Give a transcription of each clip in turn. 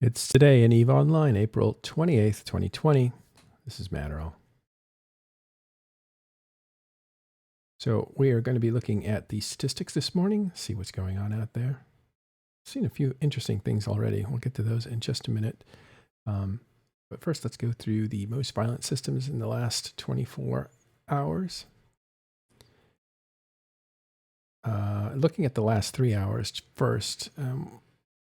It's today in EVE Online, April 28th, 2020. This is Matterall. So we are going to be looking at the statistics this morning, see what's going on out there. Seen a few interesting things already. We'll get to those in just a minute. But first, let's go through the most violent systems in the last 24 hours. Looking at the last 3 hours first,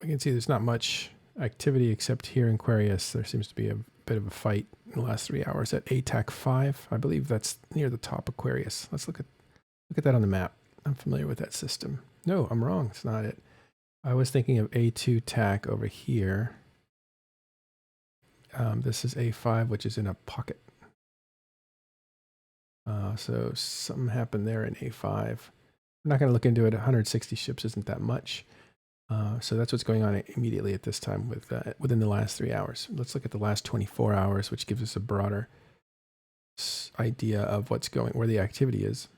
we can see there's not much activity except here in Aquarius. There seems to be a bit of a fight in the last 3 hours at ATAC 5. I believe that's near the top Aquarius. Let's look at that on the map. I'm familiar with that system. No, I'm wrong. It's not it. I was thinking of A2 TAC over here. This is A5, which is in a pocket. So something happened there in A5. I'm not going to look into it. 160 ships isn't that much. So that's what's going on immediately at this time within the last 3 hours. Let's look at the last 24 hours, which gives us a broader idea of where the activity is.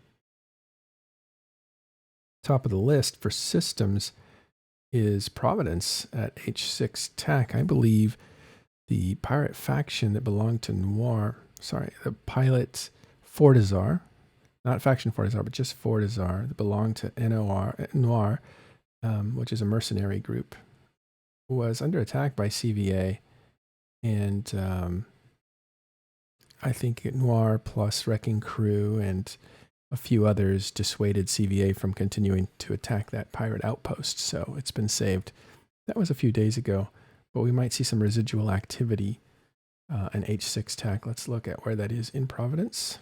Top of the list for systems is Providence at H6 TAC. I believe the pirate faction that belonged to the pilot Fortizar, not faction Fortizar, but just Fortizar, that belonged to Noir, which is a mercenary group, was under attack by CVA, and I think Noir plus Wrecking Crew and a few others dissuaded CVA from continuing to attack that pirate outpost, so it's been saved. That was a few days ago, but we might see some residual activity in H6 TAC. Let's look at where that is in Providence.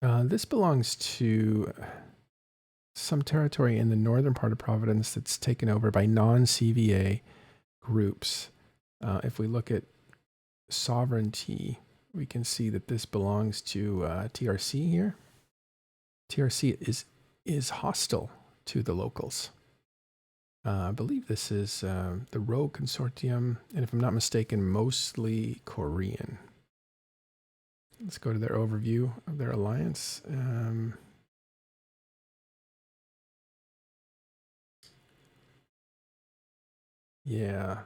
This belongs to some territory in the northern part of Providence that's taken over by non-CVA groups. If we look at sovereignty, we can see that this belongs to TRC here. TRC is hostile to the locals. I believe this is the Rogue Consortium, and if I'm not mistaken, mostly Korean. Let's go to their overview of their alliance. Yeah,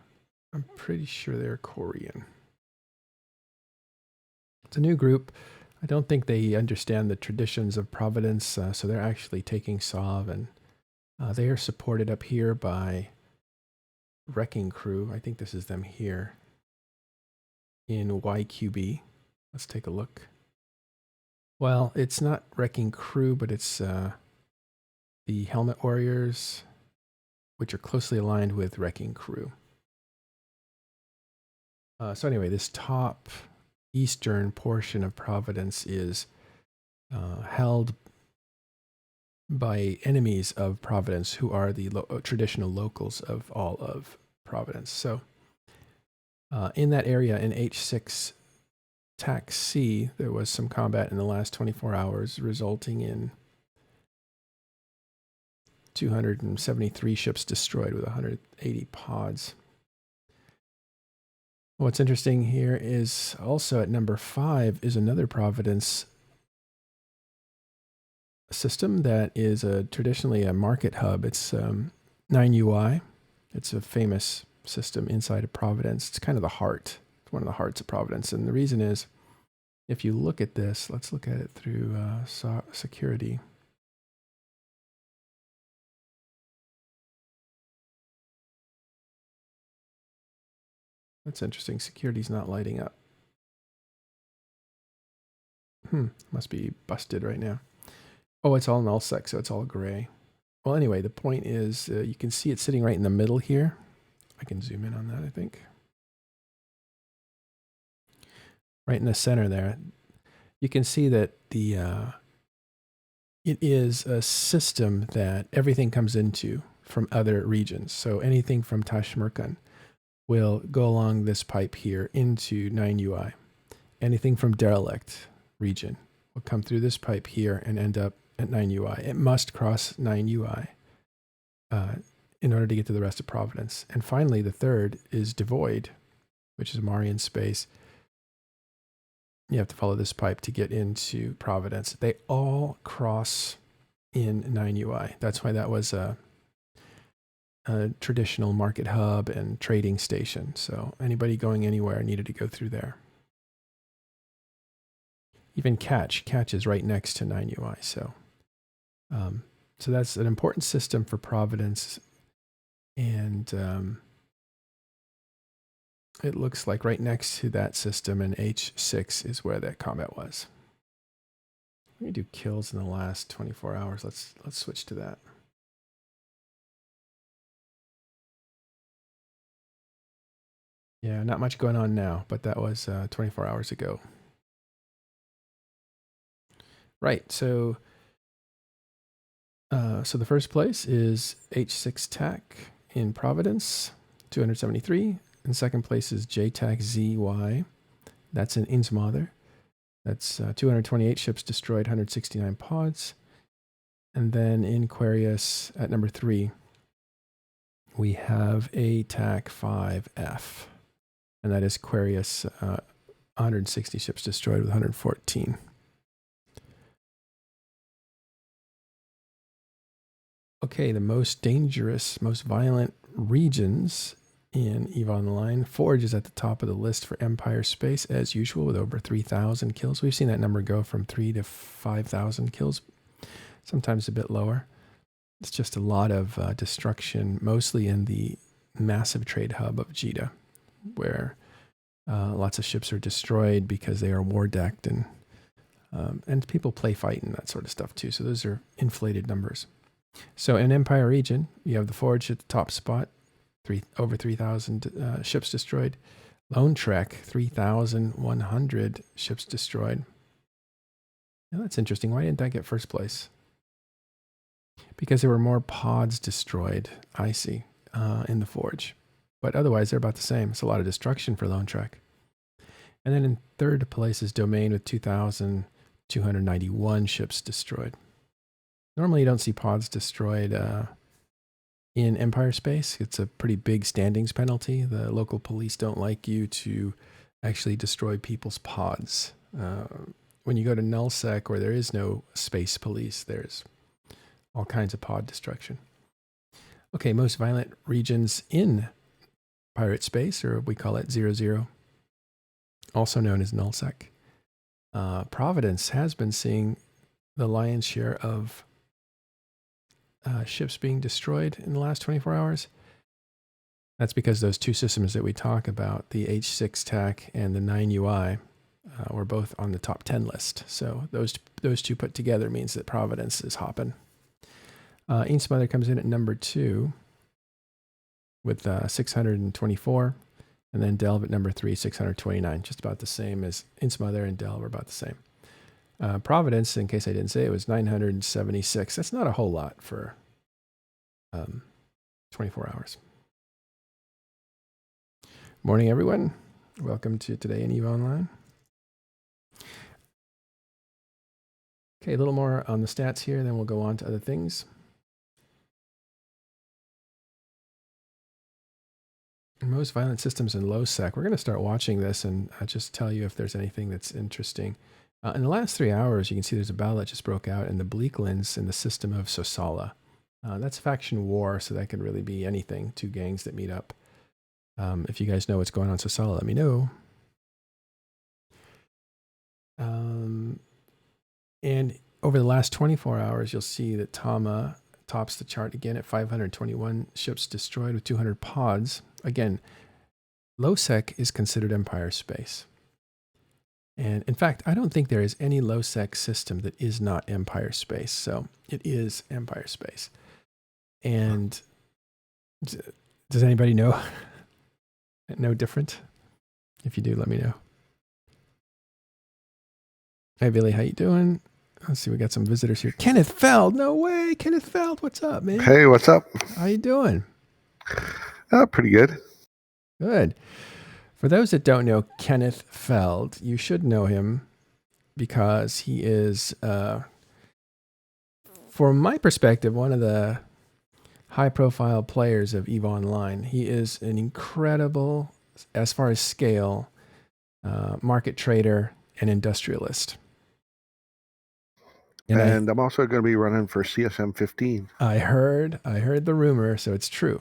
I'm pretty sure they're Korean. It's a new group. I don't think they understand the traditions of Providence, so they're actually taking Sov, and they are supported up here by Wrecking Crew. I think this is them here in YQB. Let's take a look. Well, it's not Wrecking Crew, but it's the Helmet Warriors, which are closely aligned with Wrecking Crew. So anyway, this top eastern portion of Providence is held by enemies of Providence, who are the traditional locals of all of Providence. So in that area, in H6 TAC C, there was some combat in the last 24 hours, resulting in 273 ships destroyed with 180 pods. What's interesting here is also at number 5 is another Providence system that is traditionally a market hub. It's 9UI. It's a famous system inside of Providence. It's kind of the heart. It's one of the hearts of Providence. And the reason is, if you look at this, let's look at it through security. That's interesting. Security's not lighting up. Must be busted right now. Oh, it's all nullsec, so it's all gray. Well, anyway, the point is you can see it sitting right in the middle here. I can zoom in on that, I think. Right in the center there. You can see that it is a system that everything comes into from other regions. So anything from Tashmerkan will go along this pipe here into 9UI. Anything from Derelict region will come through this pipe here and end up at 9UI. It must cross 9UI in order to get to the rest of Providence. And finally, the third is Devoid, which is Marian space. You have to follow this pipe to get into Providence. They all cross in 9UI. That's why that was a traditional market hub and trading station. So anybody going anywhere needed to go through there. Even Catch is right next to 9UI. So that's an important system for Providence. And it looks like right next to that system in H6 is where that combat was. Let me do kills in the last 24 hours. Let's switch to that. Yeah, not much going on now, but that was 24 hours ago. Right, so the first place is H6 TAC in Providence, 273. And second place is JTAC ZY. That's in Innsmother. That's 228 ships destroyed, 169 pods. And then in Aquarius at number 3, we have ATAC 5F. And that is Aquarius, 160 ships destroyed with 114. Okay, the most dangerous, most violent regions in EVE Online. Forge is at the top of the list for Empire Space, as usual, with over 3,000 kills. We've seen that number go from 3,000 to 5,000 kills, sometimes a bit lower. It's just a lot of destruction, mostly in the massive trade hub of Jeddah, where lots of ships are destroyed because they are war decked, and people play fight and that sort of stuff too. So those are inflated numbers. So in Empire region, you have the Forge at the top spot, over 3,000 ships destroyed. Lone Trek, 3,100 ships destroyed. Now that's interesting. Why didn't that get first place? Because there were more pods destroyed, I see, in the Forge. But otherwise, they're about the same. It's a lot of destruction for Lone Trek. And then in third place is Domain with 2,291 ships destroyed. Normally, you don't see pods destroyed in Empire Space. It's a pretty big standings penalty. The local police don't like you to actually destroy people's pods. When you go to nullsec, where there is no space police, there's all kinds of pod destruction. Okay, most violent regions in pirate space, or we call it 00, also known as nullsec. Providence has been seeing the lion's share of ships being destroyed in the last 24 hours. That's because those two systems that we talk about, the H6 TAC and the 9UI, were both on the top 10 list. So those two put together means that Providence is hopping. Innsmother comes in at number 2 with 624. And then Delve at number 3, 629. Just about the same as Innsmother and Delve are about the same. Providence, in case I didn't say, it was 976. That's not a whole lot for 24 hours. Morning, everyone. Welcome to Today in EVE Online. Okay, a little more on the stats here, then we'll go on to other things. Most violent systems in low sec. We're going to start watching this and just tell you if there's anything that's interesting. In the last 3 hours, you can see there's a battle that just broke out in the Bleaklands in the system of Sosala. That's faction war, so that could really be anything. Two gangs that meet up. If you guys know what's going on in Sosala, let me know. And over the last 24 hours, you'll see that Tama tops the chart again at 521 ships destroyed with 200 pods. Again, low sec is considered Empire Space. And in fact, I don't think there is any low sec system that is not Empire Space. So it is Empire Space. And does anybody know? No different? If you do, let me know. Hey, Billy, how you doing? Let's see, we got some visitors here. Kenneth Feld, no way. Kenneth Feld, what's up, man? Hey, what's up? How you doing? Pretty good. Good. For those that don't know Kenneth Feld, you should know him because he is, from my perspective, one of the high-profile players of EVE Online. He is an incredible, as far as scale, market trader and industrialist. And And I'm also going to be running for CSM 15. I heard the rumor, so it's true.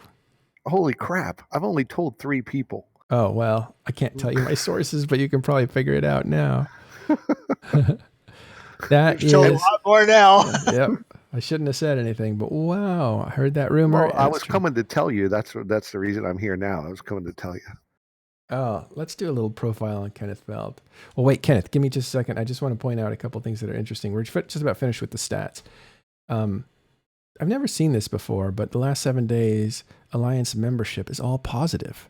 Holy crap. I've only told 3 people. Oh, well, I can't tell you my sources, but you can probably figure it out now. That You've told a is, lot more now. yep. I shouldn't have said anything, but wow, I heard that rumor. Well, and I it's was true. coming to tell you. That's the reason I'm here now. I was coming to tell you. Oh, let's do a little profile on Kenneth Feld. Well, wait, Kenneth, give me just a second. I just want to point out a couple things that are interesting. We're just about finished with the stats. I've never seen this before, but the last 7 days, Alliance membership is all positive.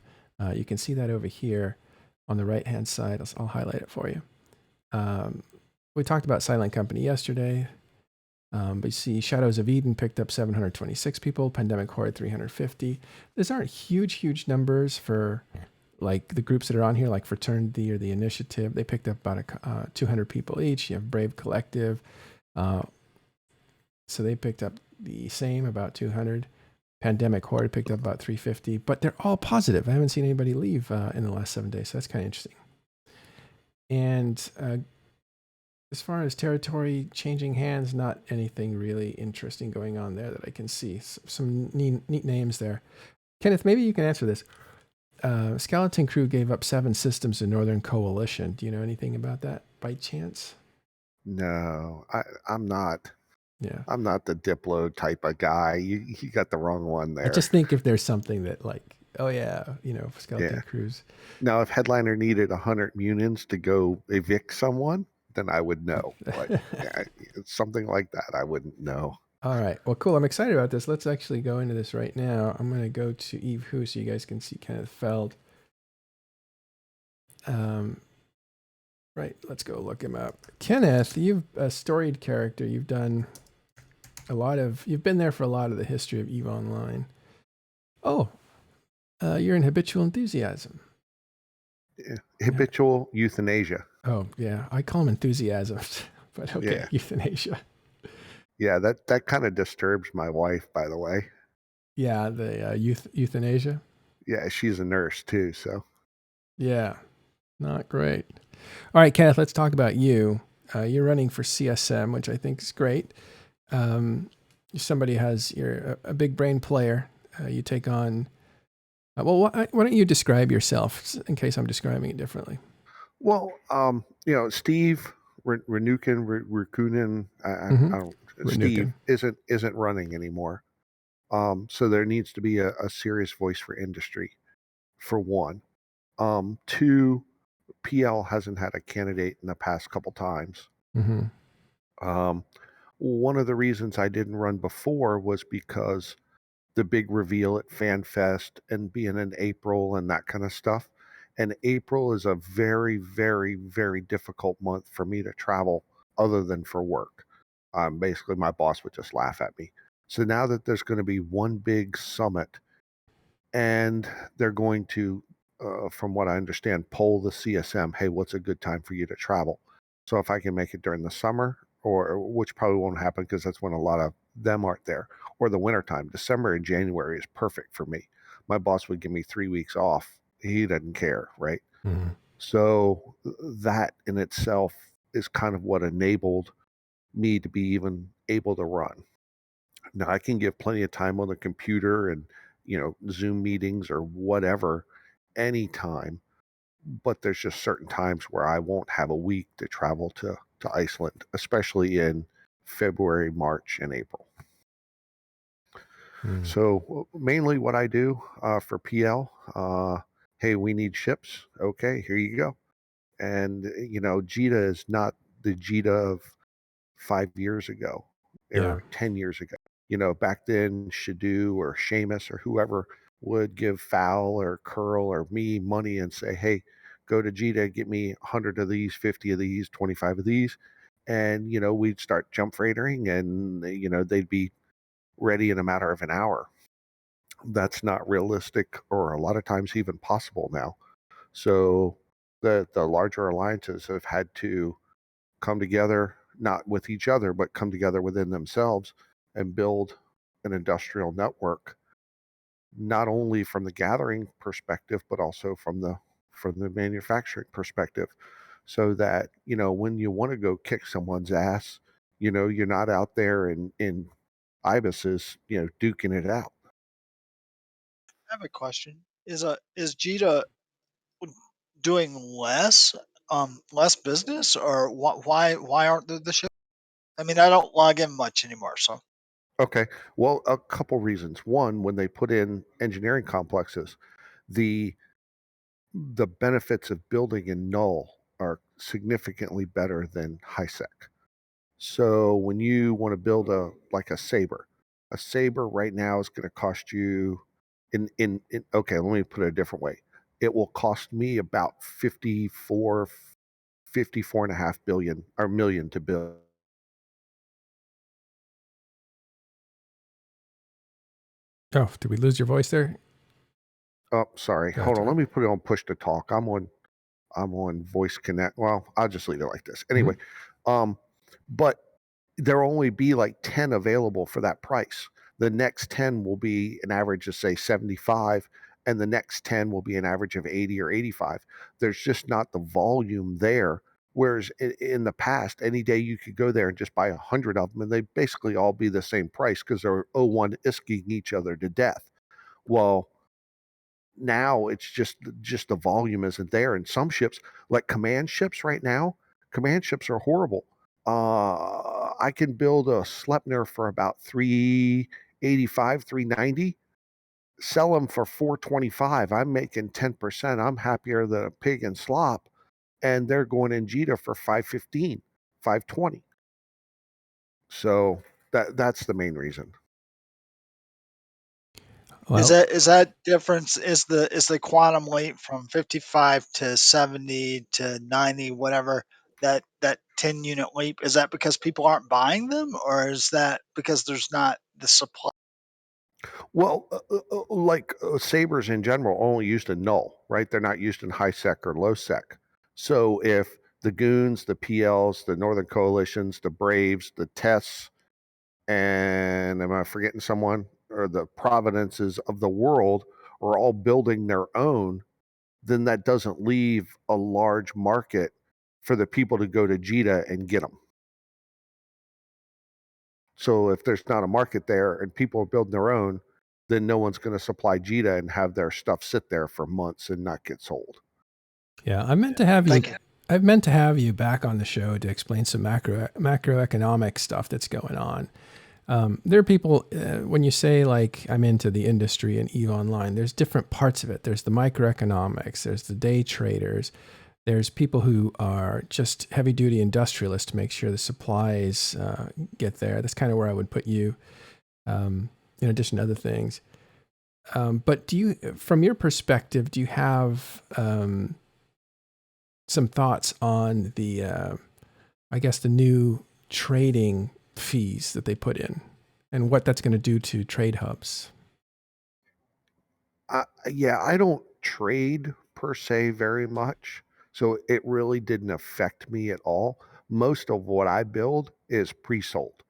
You can see that over here on the right-hand side. I'll highlight it for you. We talked about Silent Company yesterday. But you see Shadows of Eden picked up 726 people, Pandemic Horde 350. These aren't huge numbers for like the groups that are on here, like Fraternity or the Initiative. They picked up about 200 people each. You have Brave Collective. So they picked up the same, about 200. Pandemic Horde picked up about 350, but they're all positive. I haven't seen anybody leave in the last 7 days, so that's kind of interesting. And as far as territory changing hands, not anything really interesting going on there that I can see. Some neat names there. Kenneth, maybe you can answer this. Skeleton Crew gave up 7 systems to Northern Coalition. Do you know anything about that by chance? No, I'm not. Yeah. I'm not the Diplo type of guy. You got the wrong one there. I just think if there's something that like, oh yeah, Skeleton Crews. Now, if Headliner needed 100 munions to go evict someone, then I would know. But yeah, something like that, I wouldn't know. All right. Well, cool. I'm excited about this. Let's actually go into this right now. I'm going to go to Eve Who so you guys can see Kenneth Feld. Right. Let's go look him up. Kenneth, you've a storied character. You've done you've been there for a lot of the history of EVE Online. Oh, you're in Habitual Enthusiasm. Yeah. Habitual Euthanasia. Oh, yeah. I call them enthusiasms, but okay, yeah. Euthanasia. Yeah, that kind of disturbs my wife, by the way. Yeah, the euthanasia. Yeah, she's a nurse too, so. Yeah, not great. All right, Kenneth, let's talk about you. You're running for CSM, which I think is great. You're a big brain player. You take on. Well, why don't you describe yourself in case I'm describing it differently? Well, Steve Ranukin, I don't. Steve isn't running anymore. So there needs to be a serious voice for industry, for one. 2, PL hasn't had a candidate in the past couple times. Mm-hmm. One of the reasons I didn't run before was because the big reveal at FanFest and being in April and that kind of stuff. And April is a very, very, very difficult month for me to travel other than for work. Basically, my boss would just laugh at me. So now that there's going to be one big summit and they're going to, from what I understand, poll the CSM, hey, what's a good time for you to travel? So if I can make it during the summer, or which probably won't happen because that's when a lot of them aren't there, or the wintertime, December and January is perfect for me. My boss would give me 3 weeks off. He doesn't care, right? Mm-hmm. So that in itself is kind of what enabled me to be even able to run. Now I can give plenty of time on the computer and Zoom meetings or whatever anytime, but there's just certain times where I won't have a week to travel to Iceland, especially in February, March, and April. So mainly what I do for PL, hey, we need ships. Okay, here you go. And Jita is not the Jita of 5 years ago or 10 years ago. Back then, Shadu or Seamus or whoever would give Fowl or Curl or me money and say, hey, go to Jita, get me 100 of these, 50 of these, 25 of these. And, we'd start jump freightering and, they'd be ready in a matter of an hour. That's not realistic or a lot of times even possible now. So the larger alliances have had to come together, not with each other, but come together within themselves and build an industrial network, not only from the gathering perspective, but also from the manufacturing perspective. So that, when you want to go kick someone's ass, You're not out there in ibises, duking it out. I have a question. Is Jita doing less business, or why aren't the ships? I mean, I don't log in much anymore, so Okay. Well, a couple reasons. One, when they put in engineering complexes, the the benefits of building in null are significantly better than high sec. So when you want to build a saber right now is going to cost you in okay, let me put it a different way. It will cost me about 54.5 billion or million to build. Oh, did we lose your voice there? Oh, sorry. Hold on. Gotcha. Let me put it on push to talk. I'm on voice connect. Well, I'll just leave it like this. Hmm. Anyway, um, but there'll only be like 10 available for that price. The next 10 will be an average of say 75, and the next 10 will be an average of 80 or 85. There's just not the volume there. Whereas in the past, any day you could go there and just buy 100 of them, and they basically all be the same price because they're O1 isking each other to death. Well, now it's just the volume isn't there. And some ships, like command ships right now, command ships are horrible. I can build a Sleipnir for about 385, 390, sell them for 425. I'm making 10%. I'm happier than a pig in slop. And they're going in Jita for 515, 520. So that's the main reason. Well, is that difference is the quantum leap from 55 to 70 to 90, whatever, that 10 unit leap, is that because people aren't buying them, or is that because there's not the supply? Well, like sabers in general, only used in null, right? They're not used in high sec or low sec. So if the goons, the PLs, the Northern Coalitions, the Braves, the Tests, and am I forgetting someone? Or the Providences of the world are all building their own, then that doesn't leave a large market for the people to go to Jita and get them. So if there's not a market there and people are building their own, then no one's going to supply Jita and have their stuff sit there for months and not get sold. yeah, I meant to have you. Thank you. I've meant to have you back on the show to explain some macroeconomic stuff that's going on. There are people, when you say like I'm into the industry and EVE Online, there's different parts of it. There's the microeconomics, there's the day traders, there's people who are just heavy duty industrialists to make sure the supplies get there. That's kind of where I would put you, in addition to other things. But do you, from your perspective, do you have some thoughts on the, I guess, the new trading fees that they put in and what that's going to do to trade hubs? Yeah, I don't trade per se very much, so it really didn't affect me at all. Most of what I build is pre-sold.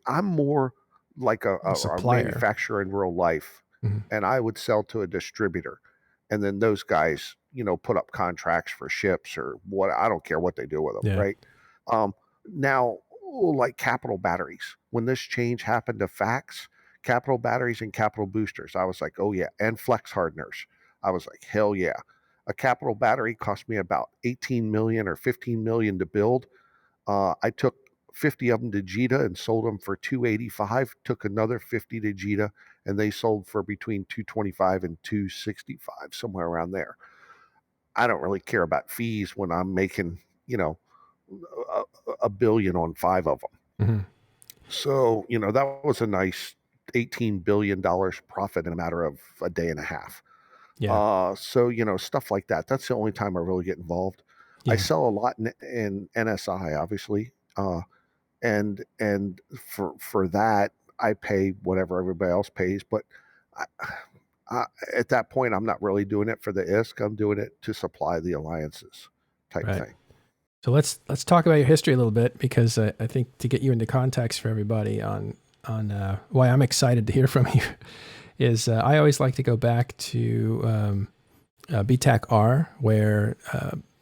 I'm more like A a supplier. manufacturer in real life, Mm-hmm. and I would sell to a distributor, and then those guys, put up contracts for ships or what. I don't care what they do with them, Yeah. right? Now, like capital batteries, when this change happened to fax, capital batteries and capital boosters, I was like, oh yeah, and flex hardeners. I was like, hell yeah. A capital battery cost me about 18 million or 15 million to build. I took 50 of them to Jita and sold them for 285, took another 50 to Jita, and they sold for between 225 and 265, somewhere around there. I don't really care about fees when I'm making, a, a billion on five of them. Mm-hmm. So, that was a nice $18 billion profit in a matter of a day and a half. Yeah. So, stuff like that. That's the only time I really get involved. I Yeah. sell a lot in NSI, obviously. And for that, I pay whatever everybody else pays. But I, I, at that point, I'm not really doing it for the ISK. I'm doing it to supply the alliances type Right. thing. So let's talk about your history a little bit, because I think to get you into context for everybody on why I'm excited to hear from you is I always like to go back to BTAC R, where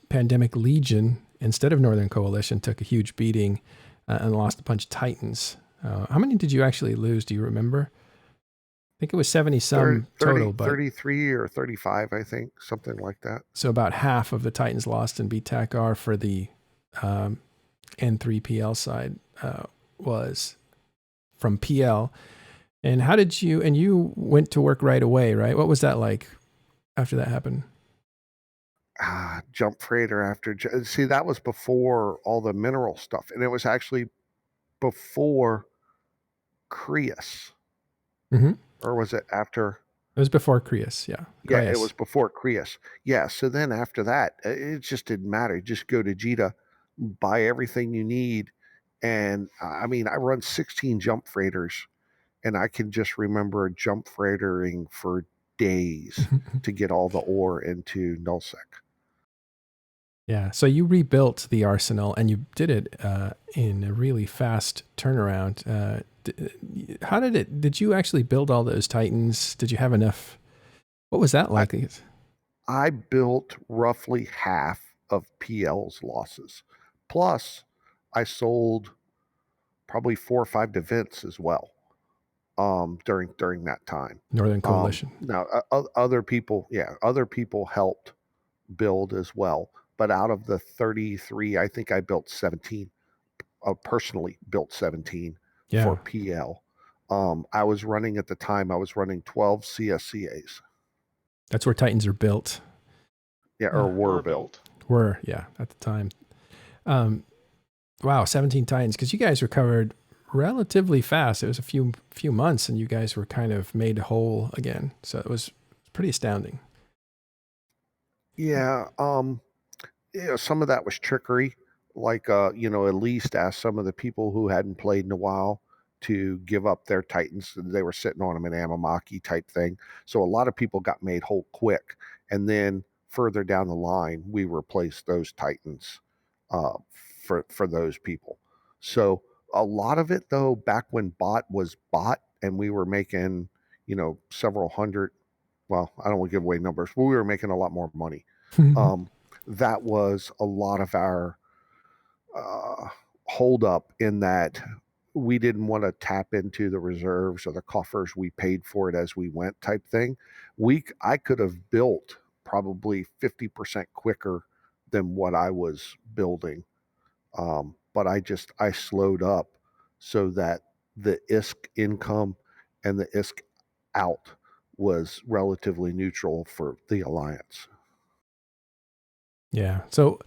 Pandemic Legion, instead of Northern Coalition, took a huge beating and lost a bunch of Titans. How many did you actually lose? Do you remember? I think it was 70 some 30, total, but 33 or 35, I think, something like that. so about half of the Titans lost in BTAC-R for the N3PL side was from PL. And how did you, and you went to work right away, right? What was that like after that happened? Jump freighter after, see, that was before all the mineral stuff. And it was actually before Creus. Mm-hmm. Or was it after? It was before Creus, yeah. Yeah, it was Crius. before Creus. Yeah, so then after that, it just didn't matter. Just go to Jita, buy everything you need. And I mean, I run 16 jump freighters, and I can just remember jump freightering for days to get all the ore into nullsec. Yeah. So you rebuilt the arsenal and you did it in a really fast turnaround. How did it, did you actually build all those Titans? Did you have enough? What was that like? I built roughly half of PL's losses. Plus, I sold probably 4 or 5 events as well during that time. Northern Coalition. Now, other people, other people helped build as well. But out of the 33, I think I built 17. Personally built 17 for PL. I was running at the time, I was running 12 CSCAs. That's where Titans are built. Yeah, or were built. Were, yeah, at the time. Wow, 17 Titans, because you guys recovered relatively fast. It was a few months, and you guys were kind of made whole again. So it was pretty astounding. Yeah, some of that was trickery. Like, at least ask some of the people who hadn't played in a while to give up their Titans. They were sitting on them in Amamaki type thing. So a lot of people got made whole quick. And then further down the line, we replaced those Titans uh, for those people. So a lot of it, though, back when bot was bot and we were making, several hundred, well, I don't want to give away numbers, but we were making a lot more money. That was a lot of our hold up in that we didn't want to tap into the reserves or the coffers. We paid for it as we went type thing. I could have built probably 50% quicker than what I was building. But I slowed up so that the ISK income and the ISK out was relatively neutral for the alliance. Yeah. So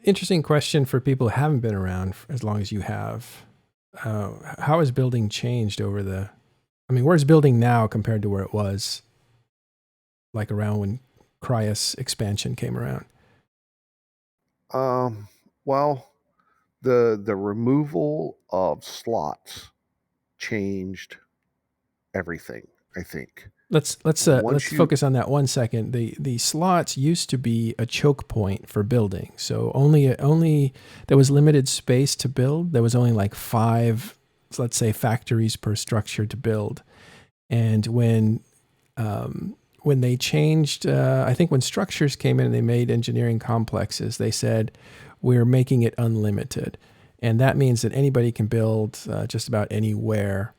interesting question for people who haven't been around for as long as you have. How has building changed where's building now compared to where it was like around when Crius expansion came around? Well, the removal of slots changed everything, I think. Let's focus on that 1 second. The slots used to be a choke point for building. So only there was limited space to build. There was only like 5, let's say, factories per structure to build. And when they changed, I think when structures came in and they made engineering complexes, they said we're making it unlimited, and that means that anybody can build just about anywhere.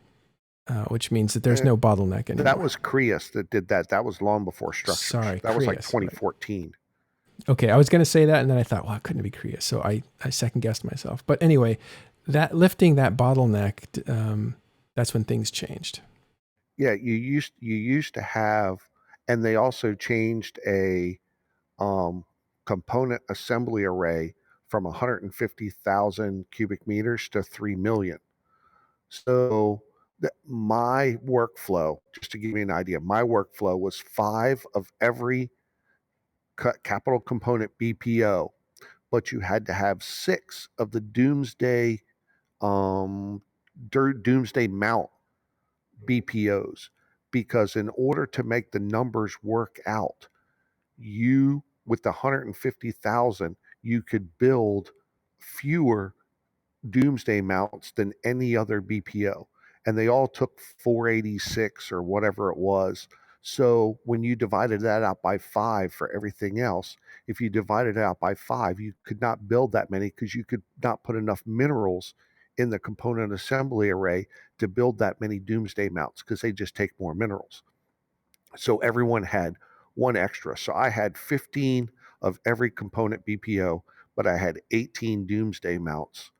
Which means that there's no bottleneck anymore. That was Creus that did that. That was long before structures. Sorry, that was like Creus, 2014. Right. Okay, I was going to say that, and then I thought, well, it couldn't be Creus, so I second guessed myself. But anyway, that lifting that bottleneck, that's when things changed. Yeah, you used to have, and they also changed a component assembly array from 150,000 cubic meters to 3 million. So my workflow, just to give you an idea, my workflow was 5 of every capital component BPO, but you had to have 6 of the doomsday mount BPOs, because in order to make the numbers work out, you with the 150,000, you could build fewer doomsday mounts than any other BPO, and they all took 486 or whatever it was. So when you divided that out by 5 for everything else, if you divided it out by 5, you could not build that many because you could not put enough minerals in the component assembly array to build that many doomsday mounts because they just take more minerals. So everyone had one extra. So I had 15 of every component BPO, but I had 18 doomsday mounts.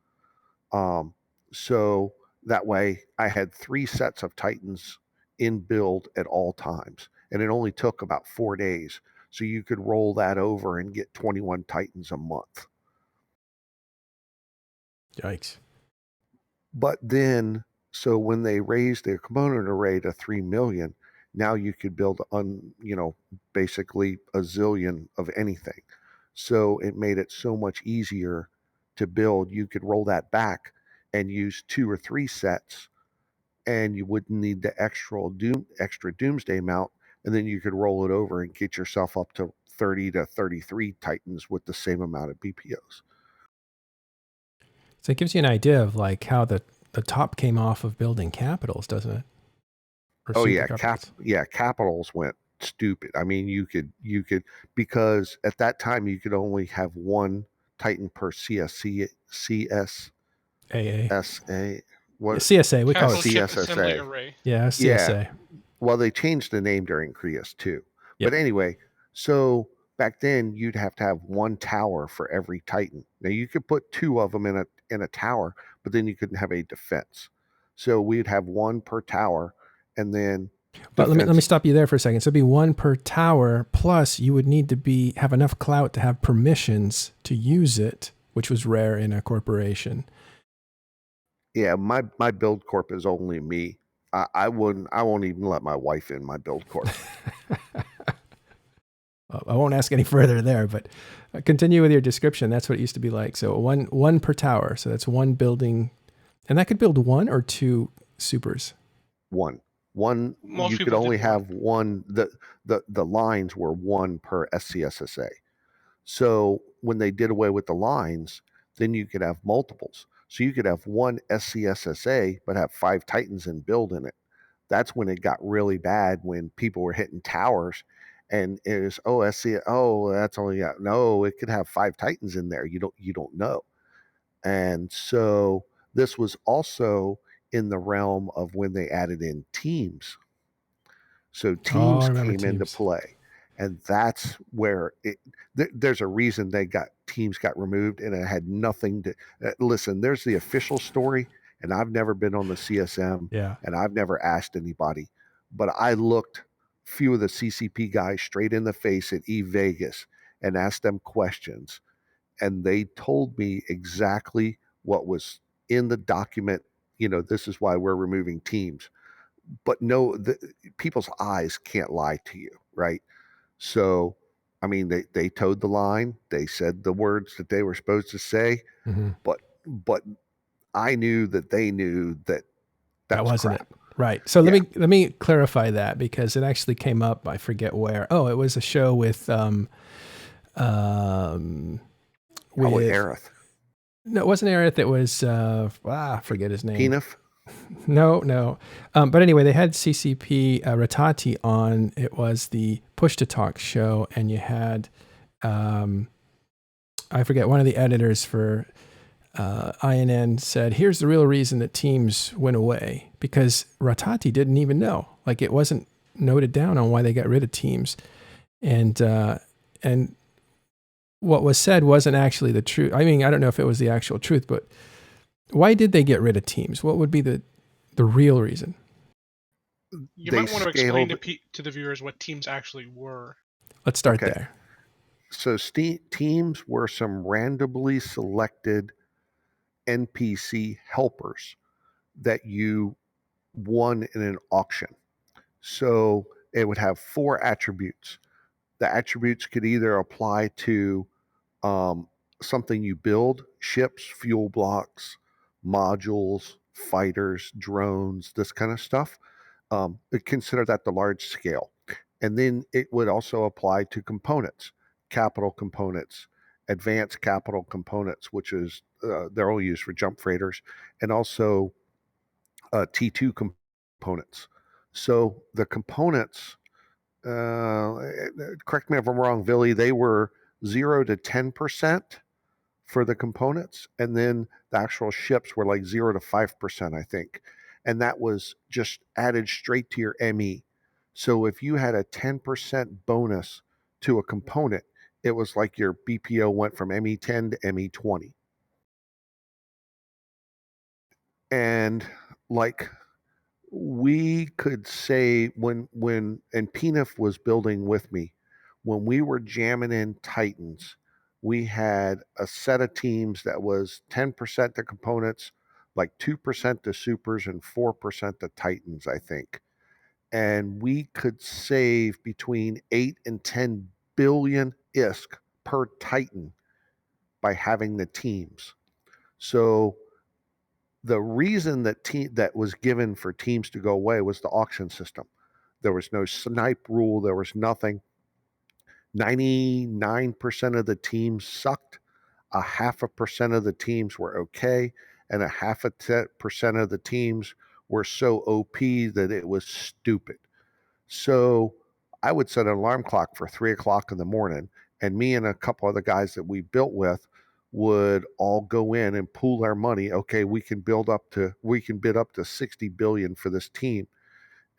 Um, so that way I had 3 sets of Titans in build at all times. And it only took about 4 days. So you could roll that over and get 21 Titans a month. Yikes. But then, so when they raised their component array to 3 million, now you could build basically a zillion of anything. So it made it so much easier to build. You could roll that back and use 2 or 3 sets, and you wouldn't need the extra doomsday mount, and then you could roll it over and get yourself up to 30 to 33 Titans with the same amount of BPOs. So it gives you an idea of like how the top came off of building capitals, doesn't it? Or Oh super yeah, capitals. capitals went stupid. I mean, you could because at that time you could only have one Titan per CSA. AA. What? CSA, we call Capital it. Ship Assembly CSSA. Array. Yeah, Yeah. CSA. Well, they changed the name during Creus too. Yep. But anyway, so back then you'd have to have one tower for every Titan. Now you could put 2 of them in a tower, but then you couldn't have a defense. So we'd have one per tower, and then But let me stop you there for a second. So it'd be one per tower, plus you would need to have enough clout to have permissions to use it, which was rare in a corporation. Yeah, my build corp is only me. I won't even let my wife in my build corp. I won't ask any further there, but continue with your description. That's what it used to be like. So one per tower. So that's one building, and that could build 1 or 2 supers. One. Most You could people only did have one. The lines were 1 per SCSSA. So when they did away with the lines, then you could have multiples. So you could have one SCSSA but have 5 Titans in build in it. That's when it got really bad, when people were hitting towers and it was that's only got, no, it could have 5 Titans in there. You don't know. And so this was also in the realm of when they added in teams. So Oh, I teams remember came into teams. play, and that's where there's a reason teams got removed, and it had nothing to listen. There's the official story, and I've never been on the CSM, Yeah. and I've never asked anybody, but I looked few of the CCP guys straight in the face at Vegas and asked them questions, and they told me exactly what was in the document. This is why we're removing teams. But no, people's eyes can't lie to you, right? So, I mean, they towed the line. They said the words that they were supposed to say, Mm-hmm. but I knew that they knew that was wasn't crap. it. Right. So Yeah. let me clarify that, because it actually came up. I forget where. Oh, it was a show with Probably Aerith. No, it wasn't Aerith. It was I forget his name. Kenneth. No. But anyway, they had CCP Ratati on. It was the Push to Talk show, and you had I forget, one of the editors for INN said, here's the real reason that teams went away, because Ratati didn't even know. Like, it wasn't noted down on why they got rid of teams. And what was said wasn't actually the truth. I mean, I don't know if it was the actual truth, but why did they get rid of teams? What would be the real reason? You might want to explain to the viewers what teams actually were. Let's start there. So teams were some randomly selected NPC helpers that you won in an auction. So it would have 4 attributes. The attributes could either apply to something you build: ships, fuel blocks, modules, fighters, drones, this kind of stuff. Consider that the large scale. And then it would also apply to components: capital components, advanced capital components, which is they're only used for jump freighters, and also T2 components. So the components, correct me if I'm wrong, Billy, they were 0 to 10% for the components, and then the actual ships were like 0 to 5%, I think. And that was just added straight to your ME. So if you had a 10% bonus to a component, it was like your BPO went from ME10 to ME20. And like we could say when and PNF was building with me, when we were jamming in Titans, we had a set of teams that was 10% to components, like 2% to supers, and 4% to Titans, I think. And we could save between 8 and 10 billion ISK per Titan by having the teams. So the reason that was given for teams to go away was the auction system. There was no snipe rule. There was nothing. 99% of the teams sucked. 0.5% of the teams were okay, and 0.5% of the teams were so OP that it was stupid. So I would set an alarm clock for 3 o'clock in the morning, and me and a couple other guys that we built with would all go in and pool our money. Okay, we can bid up to 60 billion for this team.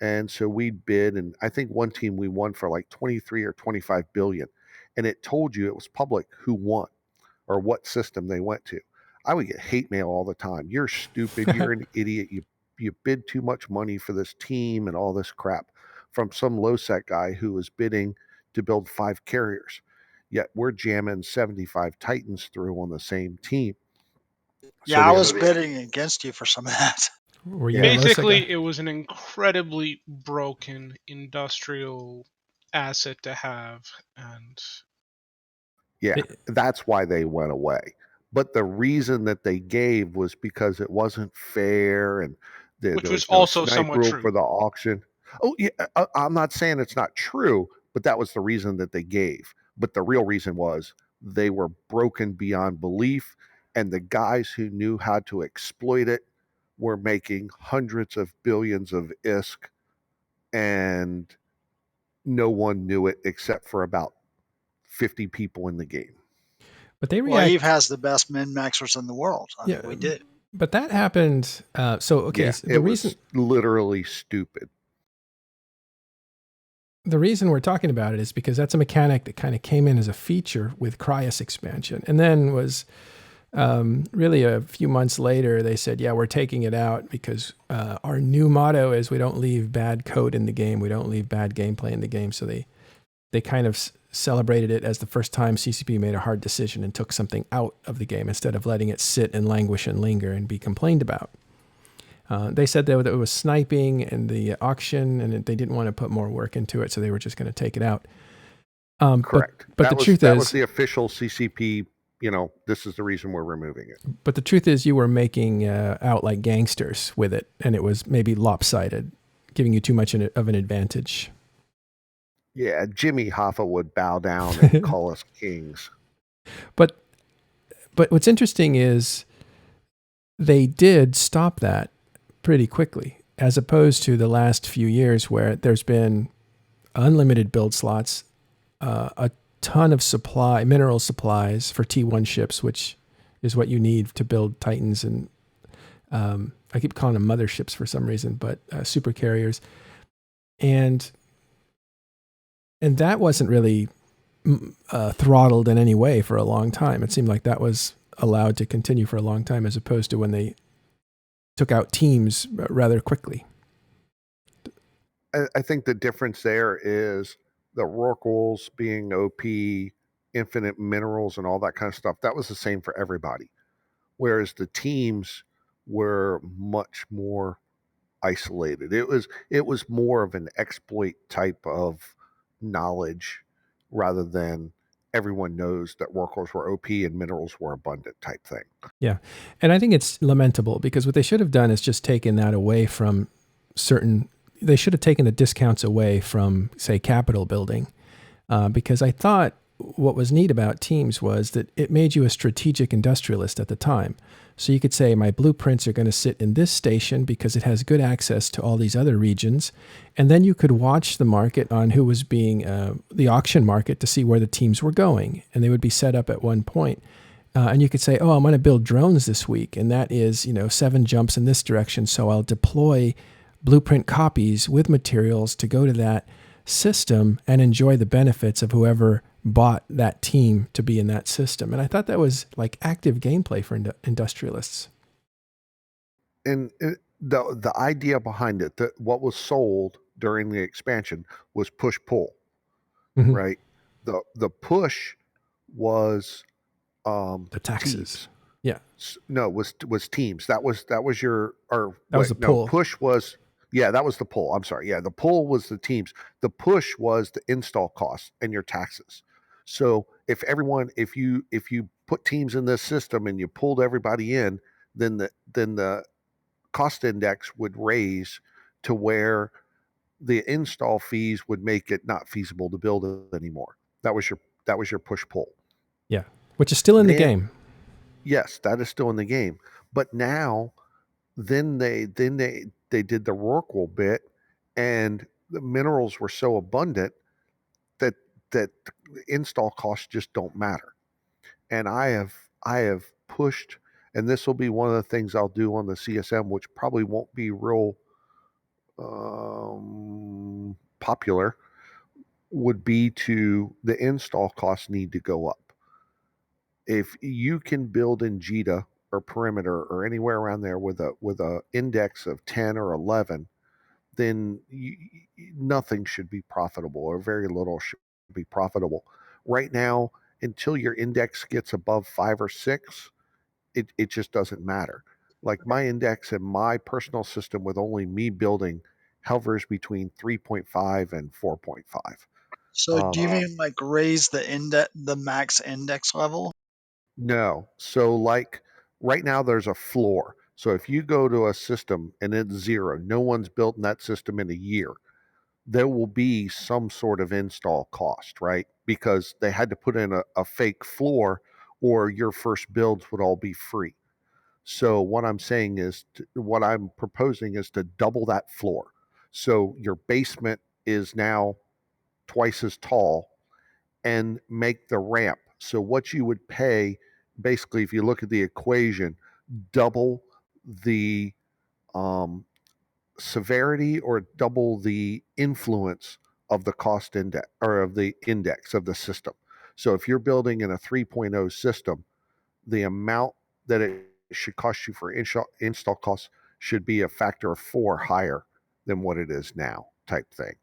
And so we'd bid, and I think one team we won for like 23 or 25 billion. And it told you, it was public, who won or what system they went to. I would get hate mail all the time. You're stupid. You're an idiot. You bid too much money for this team and all this crap, from some low set guy who was bidding to build 5 carriers. Yet we're jamming 75 Titans through on the same team. Yeah, I was bidding against you for some of that. Basically, it was an incredibly broken industrial asset to have, and yeah, that's why they went away. But the reason that they gave was because it wasn't fair, and there was no also snipe somewhat rule true for the auction. Oh yeah, I'm not saying it's not true, but that was the reason that they gave. But the real reason was they were broken beyond belief, and the guys who knew how to exploit it were making hundreds of billions of ISK, and no one knew it except for about 50 people in the game. But they react. Well, Eve has the best min-maxers in the world. I mean, we did. But that happened. So the reason was literally stupid. The reason we're talking about it is because that's a mechanic that kind of came in as a feature with Cryos expansion, and then was really a few months later they said, yeah, we're taking it out because our new motto is we don't leave bad code in the game, we don't leave bad gameplay in the game. So they kind of celebrated it as the first time CCP made a hard decision and took something out of the game instead of letting it sit and languish and linger and be complained about. They said that it was sniping and the auction, and they didn't want to put more work into it, so they were just going to take it out. Correct. But the truth is, that was the official CCP. This is the reason we're removing it. But the truth is, you were making out like gangsters with it, and it was maybe lopsided, giving you too much of an advantage. Yeah, Jimmy Hoffa would bow down and call us kings. But what's interesting is they did stop that pretty quickly, as opposed to the last few years where there's been unlimited build slots, a ton of mineral supplies for T1 ships, which is what you need to build Titans, and I keep calling them motherships for some reason, but super carriers. And that wasn't really throttled in any way for a long time. It seemed like that was allowed to continue for a long time, as opposed to when they took out teams rather quickly. I think the difference there is the Rorquals being OP, infinite minerals and all that kind of stuff. That was the same for everybody. Whereas the teams were much more isolated. It was more of an exploit type of knowledge rather than everyone knows that Rorquals were OP and minerals were abundant type thing. Yeah. And I think it's lamentable because what they should have done is just taken that away from they should have taken the discounts away from, say, capital building, because I thought what was neat about teams was that it made you a strategic industrialist at the time. So you could say, my blueprints are going to sit in this station because it has good access to all these other regions. And then you could watch the market on who was being the auction market to see where the teams were going. And they would be set up at one point. And you could say, oh, I'm going to build drones this week, and that is, 7 jumps in this direction. So I'll deploy blueprint copies with materials to go to that system and enjoy the benefits of whoever bought that team to be in that system. And I thought that was like active gameplay for industrialists. And the idea behind it, what was sold during the expansion was push pull, right? The push was the taxes. Teams. Yeah. No, was teams. That was your that was the pull. Push was that was the pull. I'm sorry. Yeah, the pull was the teams. The push was the install costs and your taxes. So if you put teams in this system and you pulled everybody in, then the cost index would raise to where the install fees would make it not feasible to build it anymore. That was your push pull. Yeah, which is still in the game. Yes, that is still in the game. But now, then they did the Rorqual bit, and the minerals were so abundant that install costs just don't matter. And I have pushed, and this will be one of the things I'll do on the CSM, which probably won't be real popular, would be to the install costs need to go up. If you can build in JITA or perimeter or anywhere around there with a index of 10 or 11, then nothing should be profitable, or very little should be profitable. Right now, until your index gets above 5 or 6, it just doesn't matter. Like my index in my personal system with only me building hovers between 3.5 and 4.5. So do you mean like raise the max index level? No. So like right now there's a floor. So if you go to a system and it's 0, no one's built in that system in a year, there will be some sort of install cost, right? Because they had to put in a fake floor, or your first builds would all be free. So what I'm proposing is to double that floor. So your basement is now twice as tall, and make the ramp. So what you would pay, basically, if you look at the equation, double the um, severity or double the influence of the cost index, or of the index of the system. So if you're building in a 3.0 system, the amount that it should cost you for install costs should be a factor of 4 higher than what it is now, type thing.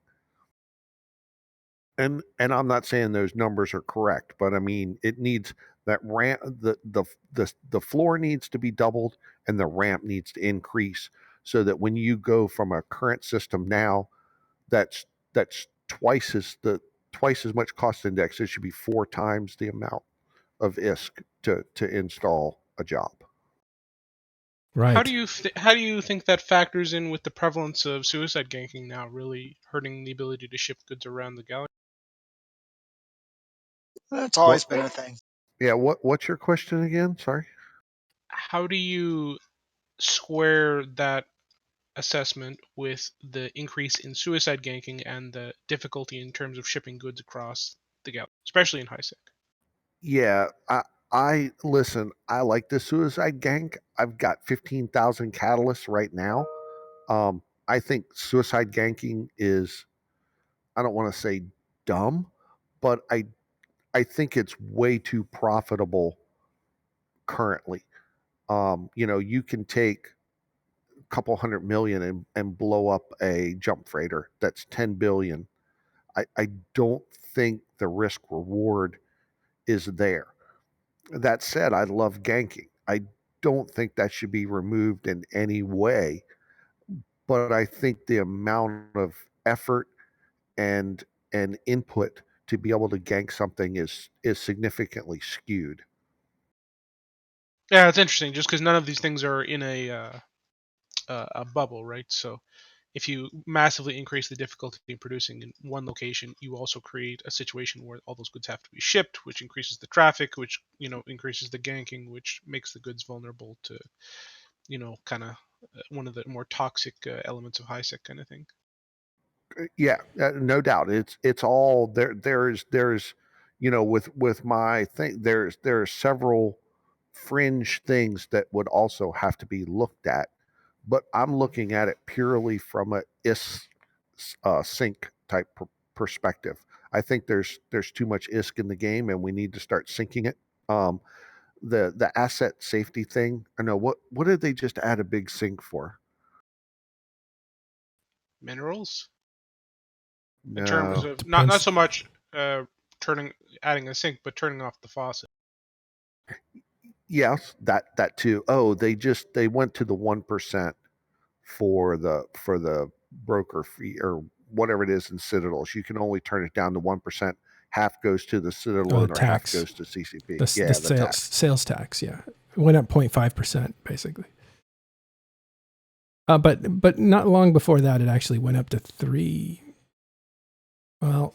And I'm not saying those numbers are correct, but I mean it needs that ramp. The floor needs to be doubled, and the ramp needs to increase, so that when you go from a current system now, that's twice as much cost index. It should be 4 times the amount of ISK to install a job. Right. How do you think that factors in with the prevalence of suicide ganking now really hurting the ability to ship goods around the galaxy? That's always been a thing. Yeah, what's your question again? Sorry. How do you square that assessment with the increase in suicide ganking and the difficulty in terms of shipping goods across the galaxy, especially in HiSec? Yeah, I listen. I like the suicide gank. I've got 15,000 catalysts right now. I think suicide ganking is, I don't want to say dumb, but I think it's way too profitable currently. You can take a couple 100 million and blow up a jump freighter that's 10 billion. I don't think the risk reward is there. That said, I love ganking. I don't think that should be removed in any way, but I think the amount of effort and input to be able to gank something is significantly skewed. Yeah, it's interesting, just because none of these things are in a bubble, right? So if you massively increase the difficulty in producing in one location, you also create a situation where all those goods have to be shipped, which increases the traffic, which increases the ganking, which makes the goods vulnerable to kind of one of the more toxic elements of HiSec kind of thing. Yeah, no doubt. It's all there. There's with my thing. There's several fringe things that would also have to be looked at. But I'm looking at it purely from a sync type perspective. I think there's too much ISK in the game, and we need to start syncing it. Um, the asset safety thing. I know what did they just add a big sync for? Minerals, in terms No, of not Depends. so much adding a sink, but turning off the faucet. yes, that too. Oh, they went to the 1% for the broker fee or whatever it is in Citadels. You can only turn it down to 1%. Half goes to the Citadel Oh, the owner, half tax. goes to CCP. The Yeah, the tax. sales tax, yeah. It went up 0.5%, basically. But not long before that, it actually went up to 3. Well,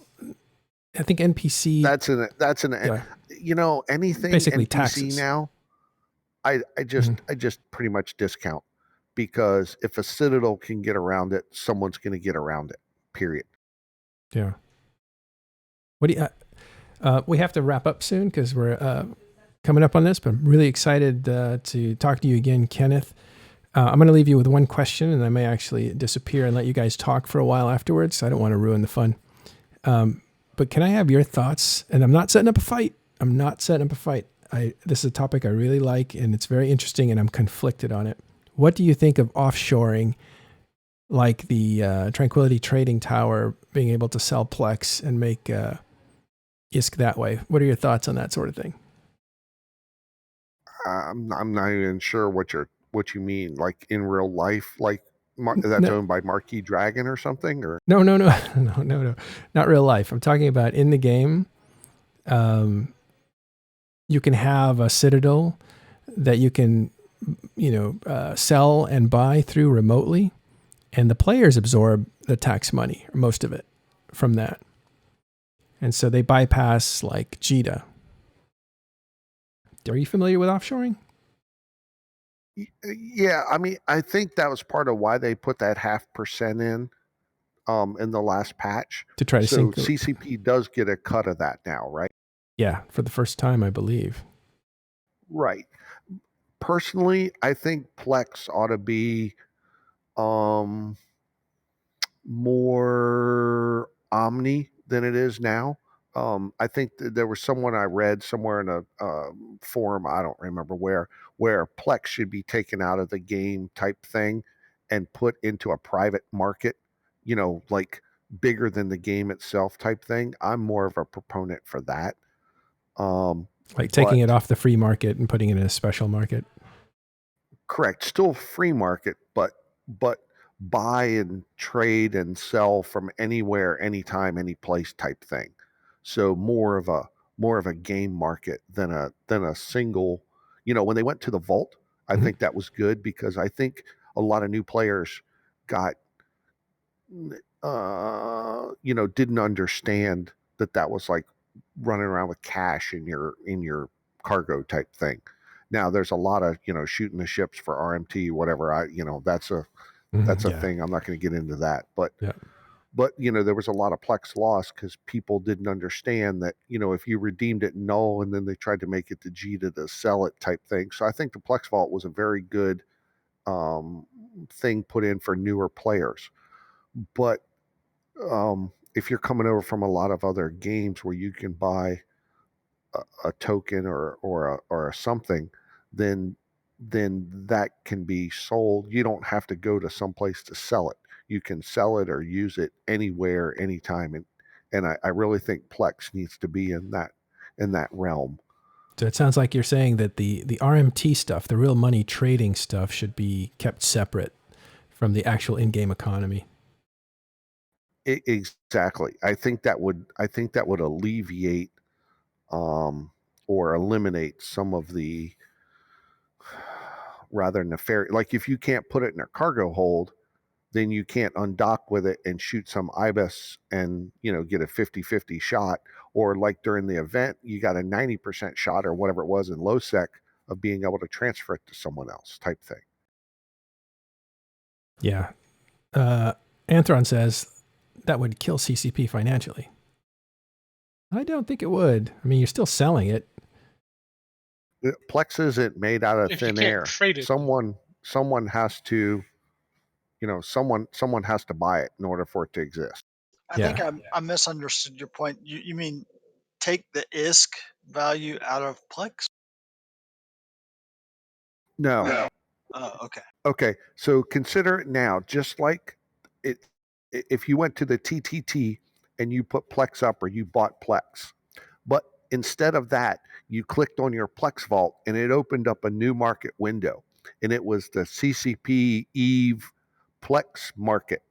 I think NPC. That's an Yeah. anything Basically NPC taxes. now. I just pretty much discount, because if a Citadel can get around it, someone's going to get around it. Period. Yeah. What do you? We have to wrap up soon because we're coming up on this. But I'm really excited to talk to you again, Kenneth. I'm going to leave you with one question, and I may actually disappear and let you guys talk for a while afterwards. I don't want to ruin the fun. But can I have your thoughts? And I'm not setting up a fight. This is a topic I really like, and it's very interesting, and I'm conflicted on it. What do you think of offshoring, like the Tranquility Trading Tower being able to sell Plex and make ISK that way? What are your thoughts on that sort of thing? I'm not even sure what you mean. Like in real life, like that's owned by Marquee Dragon or something, or no, not real life. I'm talking about in the game. You can have a Citadel that you can, sell and buy through remotely, and the players absorb the tax money, or most of it, from that. And so they bypass like JITA. Are you familiar with offshoring? Yeah, I mean, I think that was part of why they put that 0.5% in the last patch To try to sync. CCP does get a cut of that now, right? Yeah, for the first time, I believe. Right. Personally, I think Plex ought to be more omni than it is now. I think there was someone I read somewhere in a forum, I don't remember where Plex should be taken out of the game type thing and put into a private market, like bigger than the game itself type thing. I'm more of a proponent for that. Like taking it But off the free market and putting it in a special market. correct, still free market, but buy and trade and sell from anywhere, anytime, any place type thing. So more of a game market than a single. When they went to the vault, I Mhm. think that was good, because I think a lot of new players got didn't understand that was like running around with cash in your cargo type thing. Now there's a lot of shooting the ships for RMT, whatever. That's a Yeah. thing. I'm not going to get into that, but Yeah. there was a lot of Plex loss because people didn't understand that if you redeemed it null and then they tried to make it to JITA to sell it type thing. So I think the Plex vault was a very good thing put in for newer players, but if you're coming over from a lot of other games where you can buy a token or a something, then that can be sold. You don't have to go to someplace to sell it. You can sell it or use it anywhere, anytime, and I really think Plex needs to be in that realm. So it sounds like you're saying that the RMT stuff, the real money trading stuff, should be kept separate from the actual in-game economy. Exactly. I think that would alleviate or eliminate some of the rather nefarious. Like if you can't put it in a cargo hold, then you can't undock with it and shoot some ibis and get a 50-50 shot, or like during the event you got a 90% shot or whatever it was in low sec of being able to transfer it to someone else type thing. Yeah. Anthron says that would kill CCP financially. I don't think it would. I mean, you're still selling it. Plex isn't made out of If you thin can't air. trade it, Someone has to, someone has to buy it in order for it to exist. I Yeah. think I misunderstood your point. You mean take the ISK value out of Plex? No. Oh, okay. Okay, so consider it now, just like it. If you went to the TTT and you put Plex up or you bought Plex, but instead of that, you clicked on your Plex vault and it opened up a new market window, and it was the CCP Eve Plex market,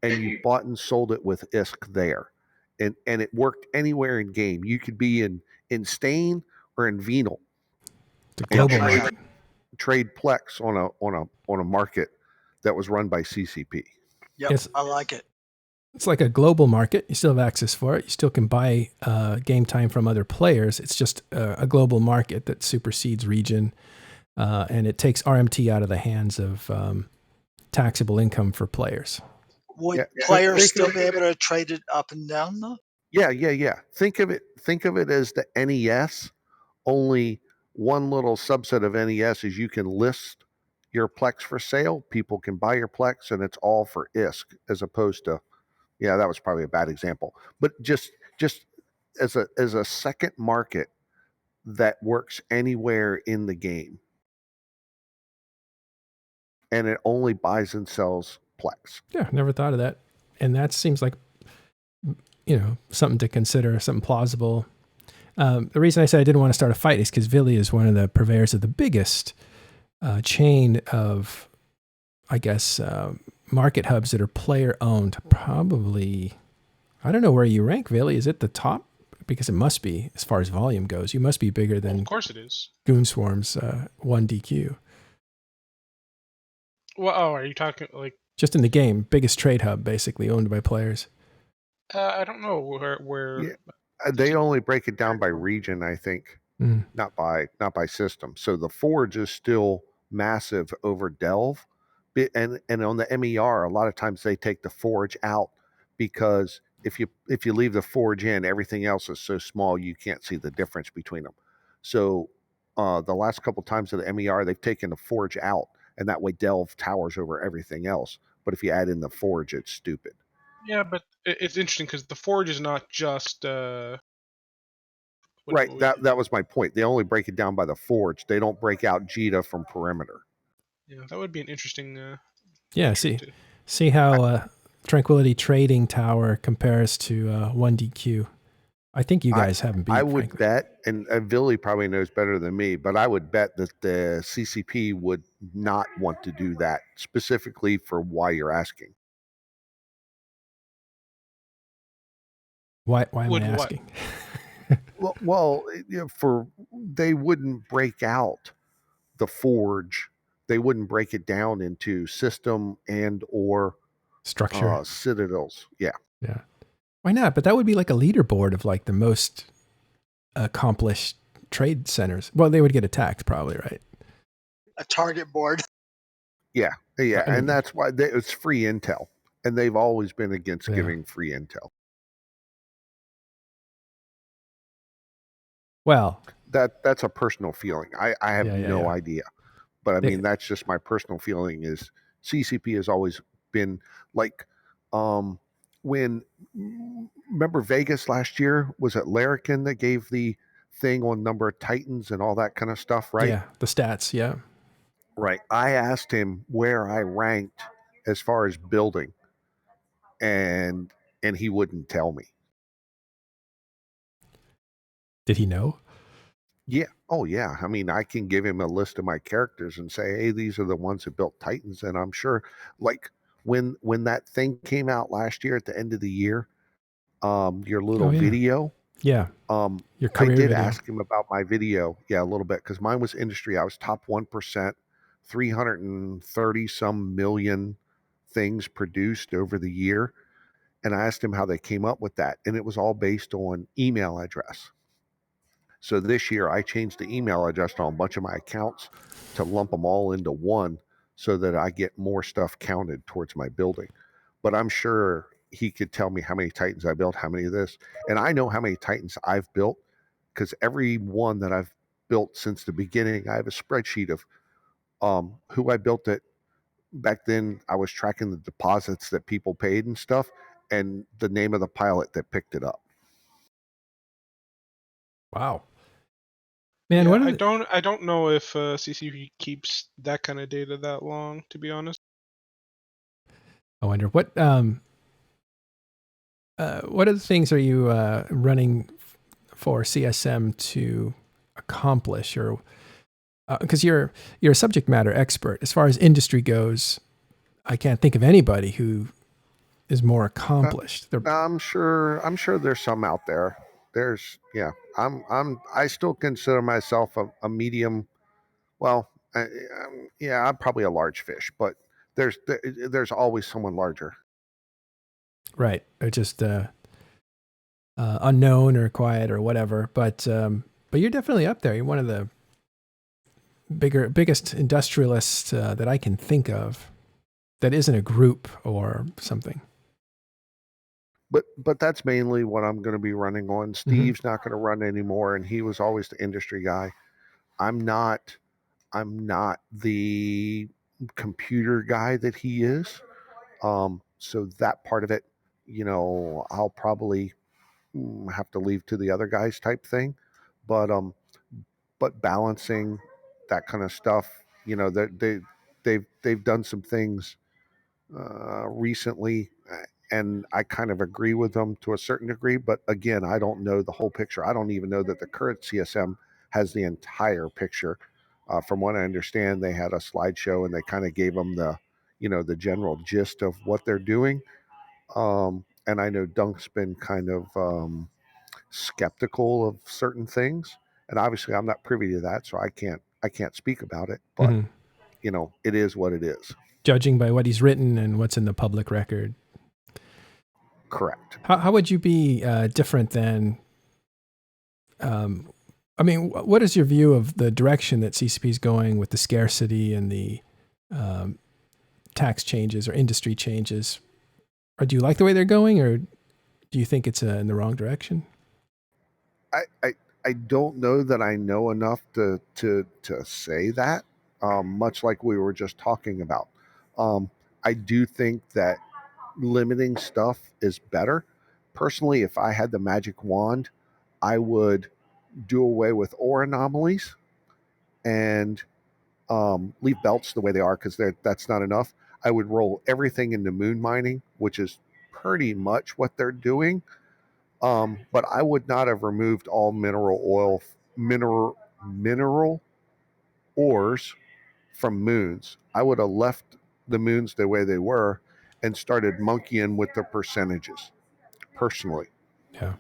and you bought and sold it with ISK there, and it worked anywhere in game. You could be in Stain or in Venal It's a and global market. trade Plex on a market that was run by CCP. Yep, Yes. I like it. It's like a global market. You still have access for it. You still can buy game time from other players. It's just a global market that supersedes region, and it takes RMT out of the hands of taxable income for players. Would Yeah, players think still of- be able to trade it up and down though? Yeah. Think of it as the NES. Only one little subset of NES is you can list your Plex for sale. People can buy your Plex, and it's all for ISK, as opposed to, yeah, that was probably a bad example, but just as a second market that works anywhere in the game, and it only buys and sells Plex. Yeah, never thought of that. And that seems like, something to consider, something plausible. The reason I said I didn't want to start a fight is because Vili is one of the purveyors of the biggest chain of, I guess, market hubs that are player owned. Probably, I don't know where you rank, Vili. Is it the top? Because it must be, as far as volume goes. You must be bigger than of course it is. Goon Swarm's 1DQ. Well, are you talking like? Just in the game, biggest trade hub, basically owned by players. I don't know where. Yeah, they only break it down by region, I think, not by system. So the Forge is still massive over Delve, and on the MER, a lot of times they take the Forge out because if you leave the Forge in, everything else is so small you can't see the difference between them. So the last couple times of the MER, they've taken the Forge out, and that way Delve towers over everything else. But if you add in the Forge, it's stupid. Yeah, but it's interesting because the Forge is not just. Right, that was my point. They only break it down by the Forge. They don't break out JITA from perimeter. Yeah, that would be an interesting. Yeah, see how Tranquility Trading Tower compares to 1DQ. I think you guys haven't beat. I would frankly. bet, and Billy probably knows better than me, but I would bet that the CCP would not want to do that specifically for why you're asking. Why am Would I what? asking? Well, they wouldn't break out the Forge. They wouldn't break it down into system and or Structure. citadels. Yeah. Yeah. Why not? But that would be like a leaderboard of like the most accomplished trade centers. Well, they would get attacked probably, right? A target board. Yeah, I mean, and that's why it's free intel, and they've always been against Yeah. giving free intel. Well, That's a personal feeling. I have no idea, but I mean that's just my personal feeling. Is CCP has always been like, when remember Vegas last year, was it Larrikin that gave the thing on number of Titans and all that kind of stuff, right? Yeah, the stats, yeah. Right. I asked him where I ranked as far as building, and he wouldn't tell me. Did he know? Yeah. Oh, yeah. I mean, I can give him a list of my characters and say, hey, these are the ones that built Titans. And I'm sure, like, when that thing came out last year at the end of the year, your little video. Yeah. Your career I did video. ask him about my video. Yeah, a little bit, because mine was industry. I was top 1%, 330 some million things produced over the year. And I asked him how they came up with that. And it was all based on email address. So this year I changed the email address on a bunch of my accounts to lump them all into one so that I get more stuff counted towards my building. But I'm sure he could tell me how many Titans I built, how many of this. And I know how many Titans I've built, because every one that I've built since the beginning. I have a spreadsheet of who I built it. Back then, I was tracking the deposits that people paid and stuff, and the name of the pilot that picked it up. Wow. Man, Yeah, what are I don't know if CCP keeps that kind of data that long, to be honest. I wonder what other things are you running for CSM to accomplish, or because you're a subject matter expert as far as industry goes. I can't think of anybody who is more accomplished. I'm sure there's some out there. I still consider myself a medium. Well, yeah, I'm probably a large fish, but there's always someone larger. Right. Or just unknown or quiet or whatever. But you're definitely up there. You're one of the biggest industrialists that I can think of that isn't a group or something. But that's mainly what I'm going to be running on. Steve's not going to run anymore, and he was always the industry guy. I'm not the computer guy that he is. So that part of it, I'll probably have to leave to the other guys type thing. But balancing that kind of stuff, they've done some things recently, and I kind of agree with them to a certain degree. But again, I don't know the whole picture. I don't even know that the current CSM has the entire picture. From what I understand, they had a slideshow and they kind of gave them the general gist of what they're doing. And I know Dunk's been kind of skeptical of certain things, and obviously I'm not privy to that, so I can't speak about it. But it is what it is. Judging by what he's written and what's in the public record. Correct. How would you be different than? I mean, what is your view of the direction that CCP is going with the scarcity and the tax changes or industry changes? Or do you like the way they're going, or do you think it's in the wrong direction? I don't know that I know enough to say that. Much like we were just talking about, I do think that limiting stuff is better. Personally, if I had the magic wand, I would do away with ore anomalies and leave belts the way they are, because that's not enough. I would roll everything into moon mining, which is pretty much what they're doing. But I would not have removed all mineral ores from moons. I would have left the moons the way they were and started monkeying with the percentages. Personally, Yeah,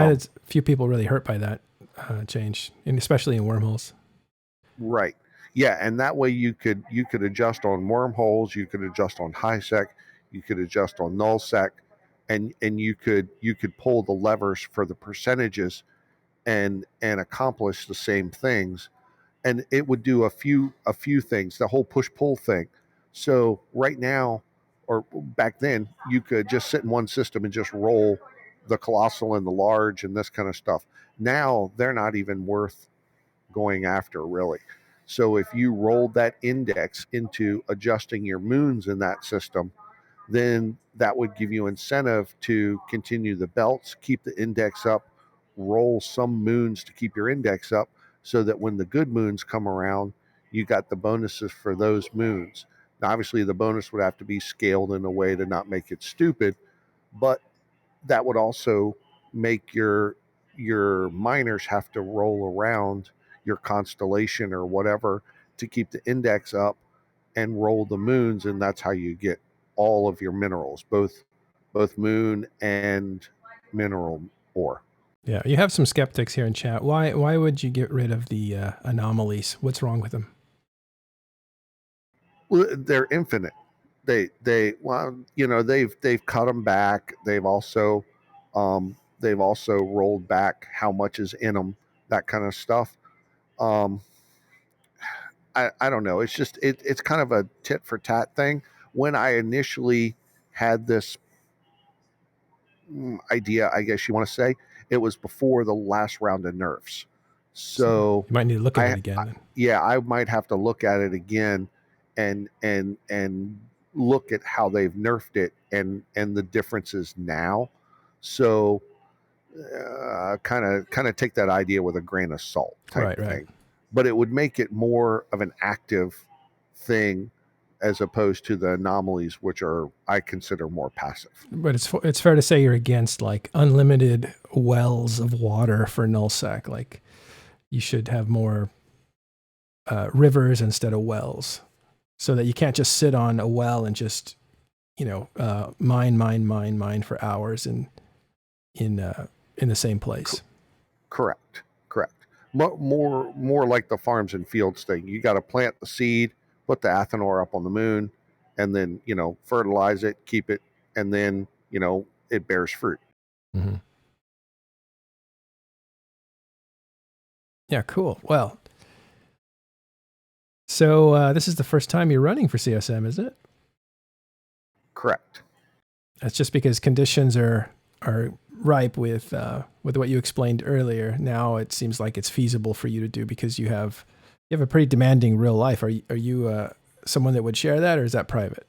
it's a few people really hurt by that change, and especially in wormholes. Right. Yeah, and that way you could adjust on wormholes, you could adjust on high sec, you could adjust on null sec, and you could pull the levers for the percentages and accomplish the same things, and it would do a few things, the whole push pull thing. So right now, or back then, you could just sit in one system and just roll the colossal and the large and this kind of stuff. Now they're not even worth going after, really. So if you rolled that index into adjusting your moons in that system, then that would give you incentive to continue the belts, keep the index up, roll some moons to keep your index up, so that when the good moons come around, you got the bonuses for those moons. Now, obviously, the bonus would have to be scaled in a way to not make it stupid, but that would also make your miners have to roll around your constellation or whatever to keep the index up and roll the moons, and that's how you get all of your minerals, both moon and mineral ore. Yeah, you have some skeptics here in chat. Why would you get rid of the anomalies? What's wrong with them? Well, they're infinite. Well, they've cut them back. They've also rolled back how much is in them, that kind of stuff. Um, I don't know. It's just it's kind of a tit for tat thing. When I initially had this idea, I guess you want to say, it was before the last round of nerfs. So you might need to look at I, it again. Then. yeah, I might have to look at it again and look at how they've nerfed it and the differences now. So kind of take that idea with a grain of salt type Right. thing. But it would make it more of an active thing as opposed to the anomalies, which are I consider more passive. But it's fair to say you're against like unlimited wells of water for nullsec. Like you should have more rivers instead of wells, so that you can't just sit on a well and just mine for hours in the same place. Correct. More like the farms and fields thing. You got to plant the seed, put the Athenor up on the moon, and then fertilize it, keep it, and then it bears fruit. Mm-hmm. Yeah, cool. Well, so this is the first time you're running for CSM, isn't it? Correct. That's just because conditions are ripe with what you explained earlier. Now it seems like it's feasible for you to do because you have a pretty demanding real life. Are you someone that would share that, or is that private?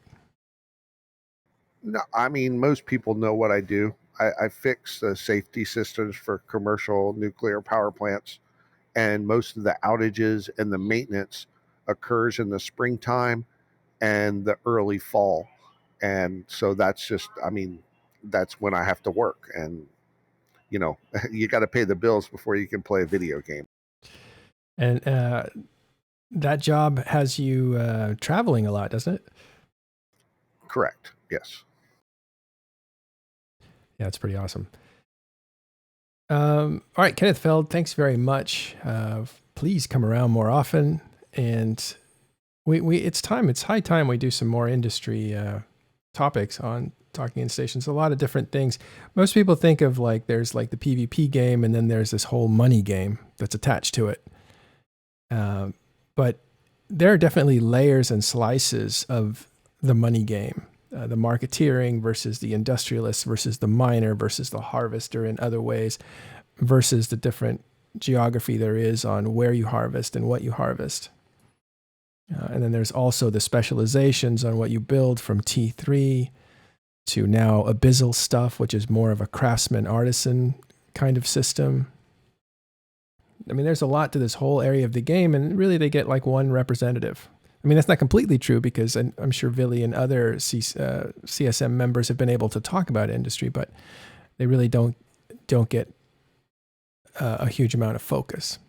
No, I mean most people know what I do. I fix the safety systems for commercial nuclear power plants, and most of the outages and the maintenance occurs in the springtime and the early fall. And so that's when I have to work. And, you got to pay the bills before you can play a video game. And that job has you traveling a lot, doesn't it? Correct. Yes. Yeah, it's pretty awesome. All right, Kenneth Feld, thanks very much. Please come around more often. And it's high time we do some more industry topics on Talking In Stations. A lot of different things. Most people think of like there's like the PvP game, and then there's this whole money game that's attached to it. But there are definitely layers and slices of the money game. The marketeering versus the industrialist versus the miner versus the harvester in other ways, versus the different geography there is on where you harvest and what you harvest. And then there's also the specializations on what you build, from T3 to now abyssal stuff, which is more of a craftsman artisan kind of system. I mean, there's a lot to this whole area of the game, and really they get like one representative. I mean, that's not completely true, because I'm sure Billy and other CSM members have been able to talk about industry, but they really don't get a huge amount of focus.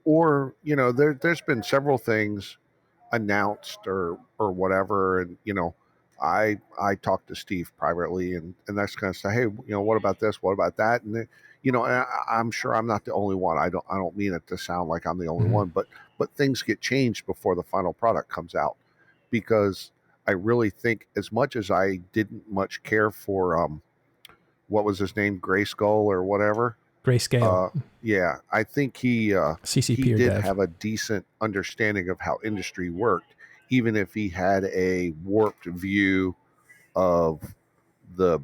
Or, there's been several things announced or whatever. And, I talked to Steve privately and that's kind of say, hey, what about this? What about that? And I'm sure I'm not the only one. I don't mean it to sound like I'm the only one, but things get changed before the final product comes out, because I really think, as much as I didn't much care for what was his name, Grayskull or whatever. Grayscale. Yeah, I think he did dev. have a decent understanding of how industry worked, even if he had a warped view of the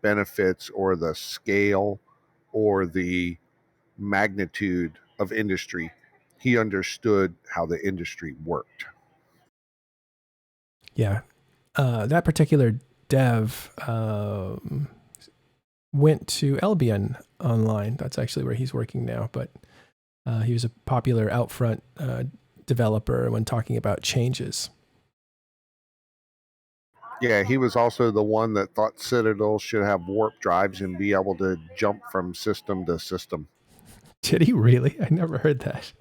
benefits or the scale or the magnitude of industry. He understood how the industry worked. Yeah. That particular dev went to Albion Online. That's actually where he's working now, but he was a popular Outfront developer when talking about changes. Yeah, he was also the one that thought Citadel should have warp drives and be able to jump from system to system. Did he really? I never heard that.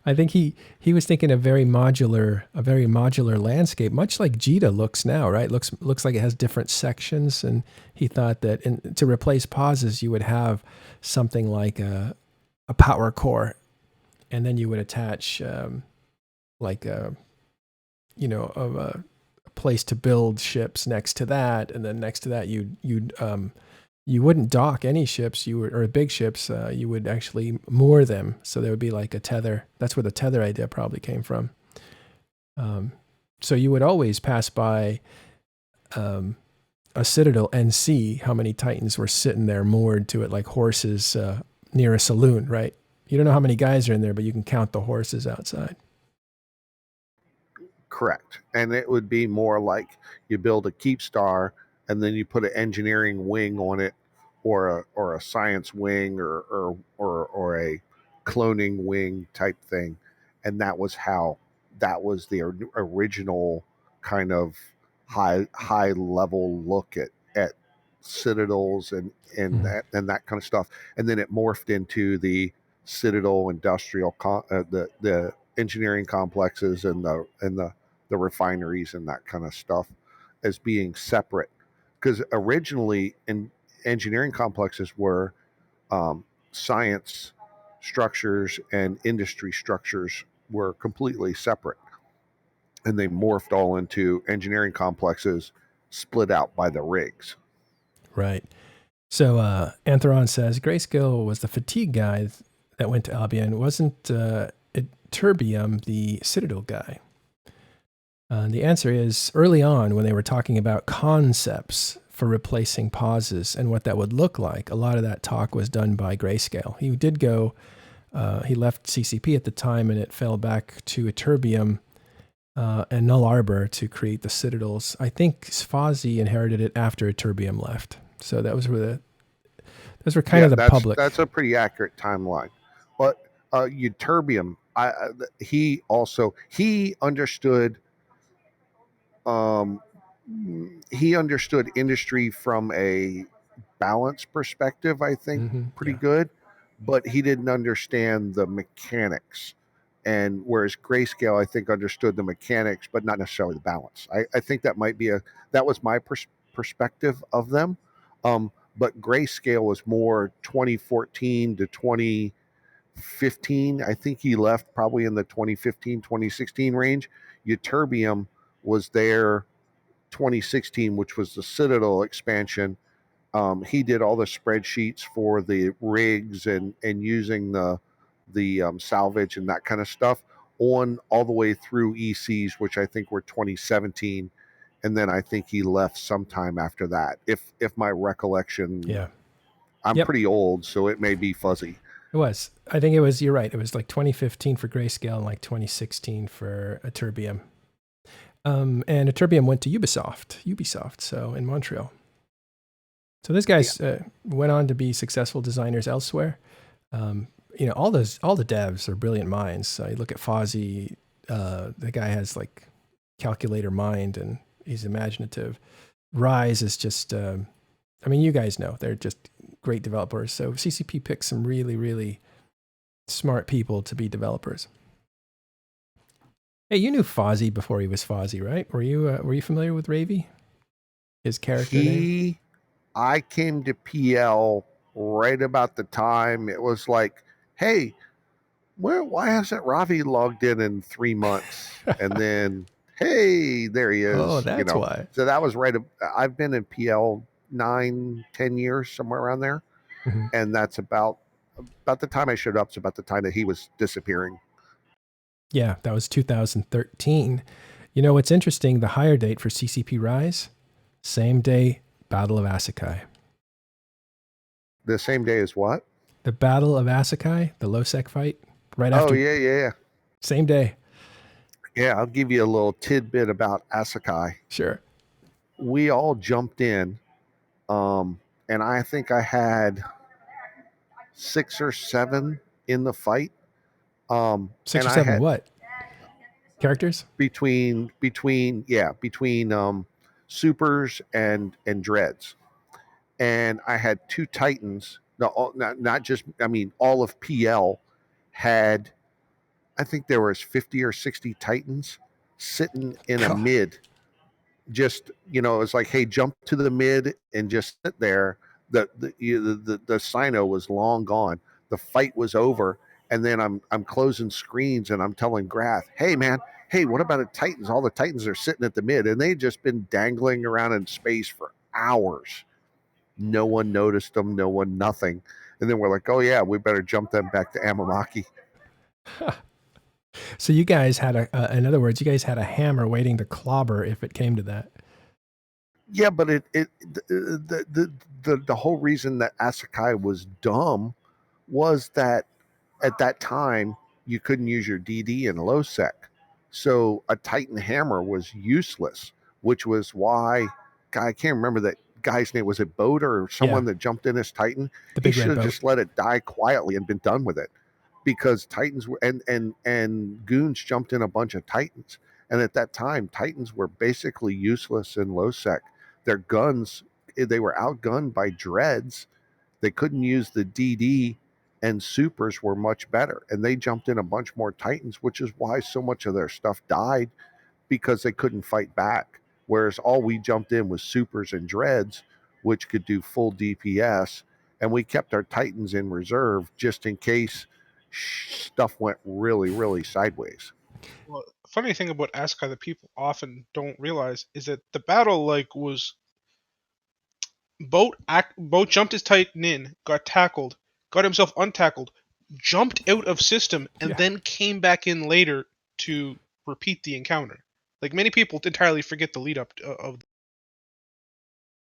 I think he was thinking a very modular landscape, much like JITA looks now, right? Looks like it has different sections, and he thought that to replace pauses, you would have something like a power core, and then you would attach like a place to build ships next to that, and then next to that you wouldn't dock any ships, or big ships. You would actually moor them, so there would be like a tether. That's where the tether idea probably came from. So you would always pass by a Citadel and see how many Titans were sitting there moored to it, like horses near a saloon, right? You don't know how many guys are in there, but you can count the horses outside. Correct. And it would be more like you build a keep star and then you put an engineering wing on it, or a science wing, or a cloning wing type thing. And that was the original kind of high level look at citadels and that kind of stuff. And then it morphed into the citadel industrial the engineering complexes and the refineries and that kind of stuff as being separate, because originally in engineering complexes were science structures and industry structures were completely separate, and they morphed all into engineering complexes split out by the rigs. Right. So Antheron says Grayscale was the fatigue guy that went to Albion. Wasn't Terbium the Citadel guy? The answer is early on when they were talking about concepts for replacing pauses and what that would look like, a lot of that talk was done by Grayscale. He did go, he left CCP at the time and it fell back to Terbium and Null Arbor to create the Citadels. I think Sfazi inherited it after Terbium left. So that was where those were kind of the public. That's a pretty accurate timeline. But Terbium, he understood. He understood industry from a balance perspective, I think, pretty good, but he didn't understand the mechanics. And whereas Grayscale, I think, understood the mechanics, but not necessarily the balance. I think that was my perspective of them. But Grayscale was more 2014 to 2015. I think he left probably in the 2015, 2016 range. Ytterbium was there 2016, which was the Citadel expansion. He did all the spreadsheets for the rigs and using the salvage and that kind of stuff on all the way through ECs, which I think were 2017. And then I think he left sometime after that. If my recollection, I'm pretty old, so it may be fuzzy. It was. I think it was, you're right. It was like 2015 for Grayscale and like 2016 for Ytterbium. And Ytterbium went to Ubisoft, so in Montreal. So those guys went on to be successful designers elsewhere. All the devs are brilliant minds. So you look at Fozzie, the guy has like calculator mind and he's imaginative. Rise is just, you guys know, they're just great developers. So CCP picks some really, really smart people to be developers. Hey, you knew Fozzie before he was Fozzie, right? Were you familiar with Ravy? His character name? I came to PL right about the time it was like, hey, why hasn't Ravi logged in 3 months? And then, hey, there he is. Oh, that's why. So that was right. I've been in PL 9-10 years, somewhere around there. Mm-hmm. And that's about the time I showed up. It's about the time that he was disappearing. Yeah, that was 2013. You know what's interesting? The hire date for CCP Rise, same day, Battle of Asakai. The same day as what? The Battle of Asakai, the Losec fight, right after. Oh, yeah. Same day. Yeah, I'll give you a little tidbit about Asakai. Sure. We all jumped in, and I think I had 6 or 7 in the fight. 6 or 7 what? Characters? Between supers and dreads. And I had 2 titans. No, not just, all of PL had, I think there was 50 or 60 titans sitting in a mid. Just, it was like, hey, jump to the mid and just sit there. The Sino was long gone. The fight was over. And then I'm closing screens and I'm telling Grath, hey, man, what about the Titans? All the Titans are sitting at the mid, and they'd just been dangling around in space for hours. No one noticed them. No one, nothing. And then we're like, oh, yeah, we better jump them back to Amamaki. So you guys had in other words, you guys had a hammer waiting to clobber if it came to that. Yeah, but the whole reason that Asakai was dumb was that at that time you couldn't use your DD in low sec, so a Titan hammer was useless, which was why I can't remember that guy's name. Was it Boat or someone that jumped in his Titan? The He big should red have boat. just let it die quietly and been done with it, because Titans were and goons jumped in a bunch of Titans, and at that time Titans were basically useless in low sec. Their guns, they were outgunned by dreads. They couldn't use the DD, and supers were much better. And they jumped in a bunch more Titans, which is why so much of their stuff died, because they couldn't fight back. Whereas all we jumped in was supers and dreads, which could do full DPS. And we kept our Titans in reserve just in case stuff went really, really sideways. Well, funny thing about Askai that people often don't realize is that the battle was Boat jumped his Titan in, got tackled, got himself untackled, jumped out of system, and then came back in later to repeat the encounter. Like, many people entirely forget the lead up of.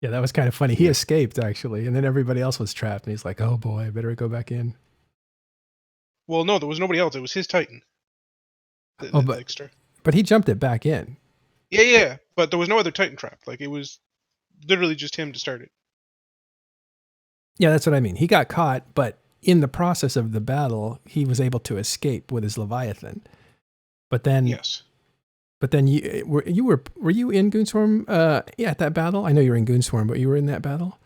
Yeah, that was kind of funny. He escaped, actually, and then everybody else was trapped, and he's like, oh boy, I better go back in. Well, no, there was nobody else. It was his Titan. But he jumped it back in. Yeah, but there was no other Titan trapped. Like, it was literally just him to start it. Yeah, that's what I mean. He got caught, but in the process of the battle, he was able to escape with his Leviathan. But then, yes. But then were you in Goonswarm? At that battle. I know you were in Goonswarm, but you were in that battle.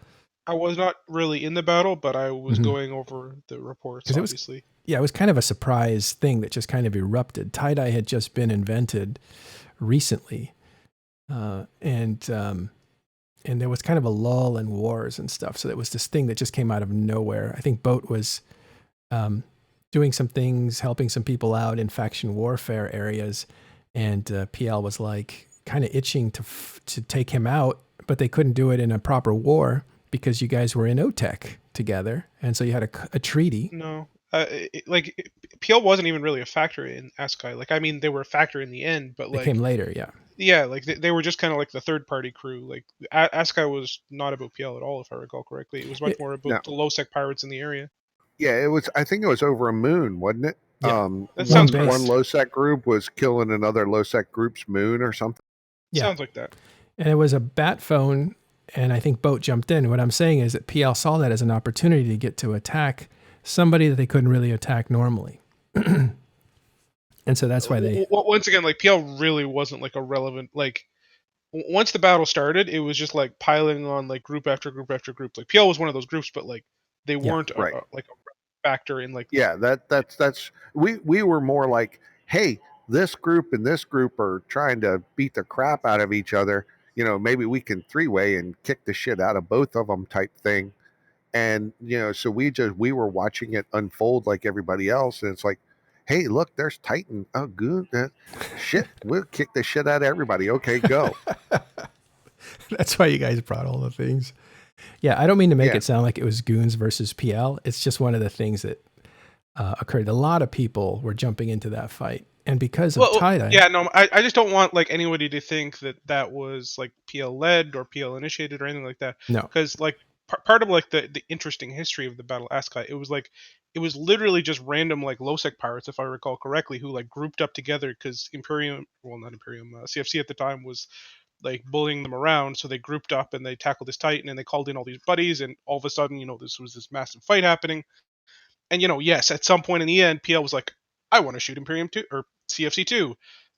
I was not really in the battle, but I was going over the reports. Obviously, it was kind of a surprise thing that just kind of erupted. Tie-dye had just been invented recently, and there was kind of a lull in wars and stuff. So it was this thing that just came out of nowhere. I think Boat was doing some things, helping some people out in faction warfare areas, and PL was like kind of itching to take him out, but they couldn't do it in a proper war because you guys were in OTEC together, and so you had a treaty. No, PL wasn't even really a factor in Askai. Like, I mean, they were a factor in the end, but they came later, yeah. Yeah, like they were just kind of like the third party crew. Like, Askai was not about PL at all, if I recall correctly. It was much more about the low sec pirates in the area. Yeah, it was. I think it was over a moon, wasn't it? Yeah. That sounds one low sec group was killing another low sec group's moon or something. Yeah. Sounds like that. And it was a bat phone, and I think Boat jumped in. What I'm saying is that PL saw that as an opportunity to get to attack somebody that they couldn't really attack normally. And so that's why they... Once again, like, PL really wasn't like a relevant... Like, once the battle started, it was just like piling on like group after group after group. Like, PL was one of those groups, but like they weren't a factor in like... Yeah, that's... We were more like, hey, this group and this group are trying to beat the crap out of each other. You know, maybe we can three-way and kick the shit out of both of them type thing. And, you know, so we were watching it unfold like everybody else. And it's like, hey, look, there's Titan. Oh, good. Shit, we'll kick the shit out of everybody. Okay, go. That's why you guys brought all the things. Yeah, I don't mean to make it sound like it was Goons versus PL. It's just one of the things that occurred. A lot of people were jumping into that fight. And because of tie-dye... Yeah, no, I just don't want like anybody to think that was like PL led or PL initiated or anything like that. No. Because like part of like the interesting history of the Battle of Askai, it was literally just random like low-sec pirates, if I recall correctly, who like grouped up together because CFC at the time was like bullying them around, so they grouped up and they tackled this Titan and they called in all these buddies, and all of a sudden, you know, this was this massive fight happening. And, you know, yes, at some point in the end, PL was like, I want to shoot Imperium 2 or CFC 2.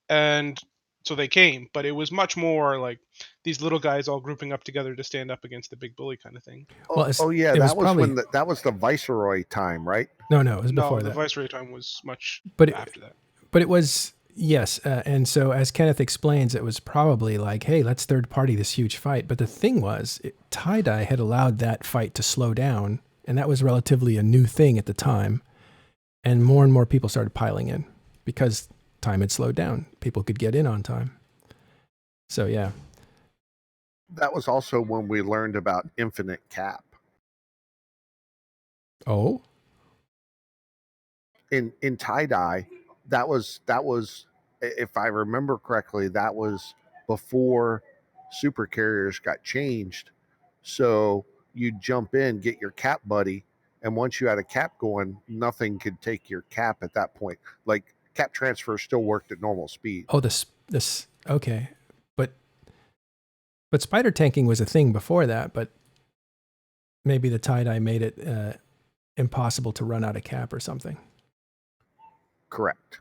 And so they came, but it was much more like these little guys all grouping up together to stand up against the big bully kind of thing. That was the Viceroy time, right? No, it was before that. The Viceroy time was much after that. But it was, yes. And so as Kenneth explains, it was probably like, hey, let's third party this huge fight. But the thing was, tie-dye had allowed that fight to slow down. And that was relatively a new thing at the time. And more people started piling in because time had slowed down. People could get in on time. So, yeah. That was also when we learned about infinite cap. Oh? In tie-dye, that was, if I remember correctly, that was before super carriers got changed. So you jump in, get your cap buddy, And once you had a cap going, nothing could take your cap at that point. Like cap transfer still worked at normal speed. Oh, this okay, but spider tanking was a thing before that. But maybe the tie-dye made it impossible to run out of cap or something. Correct.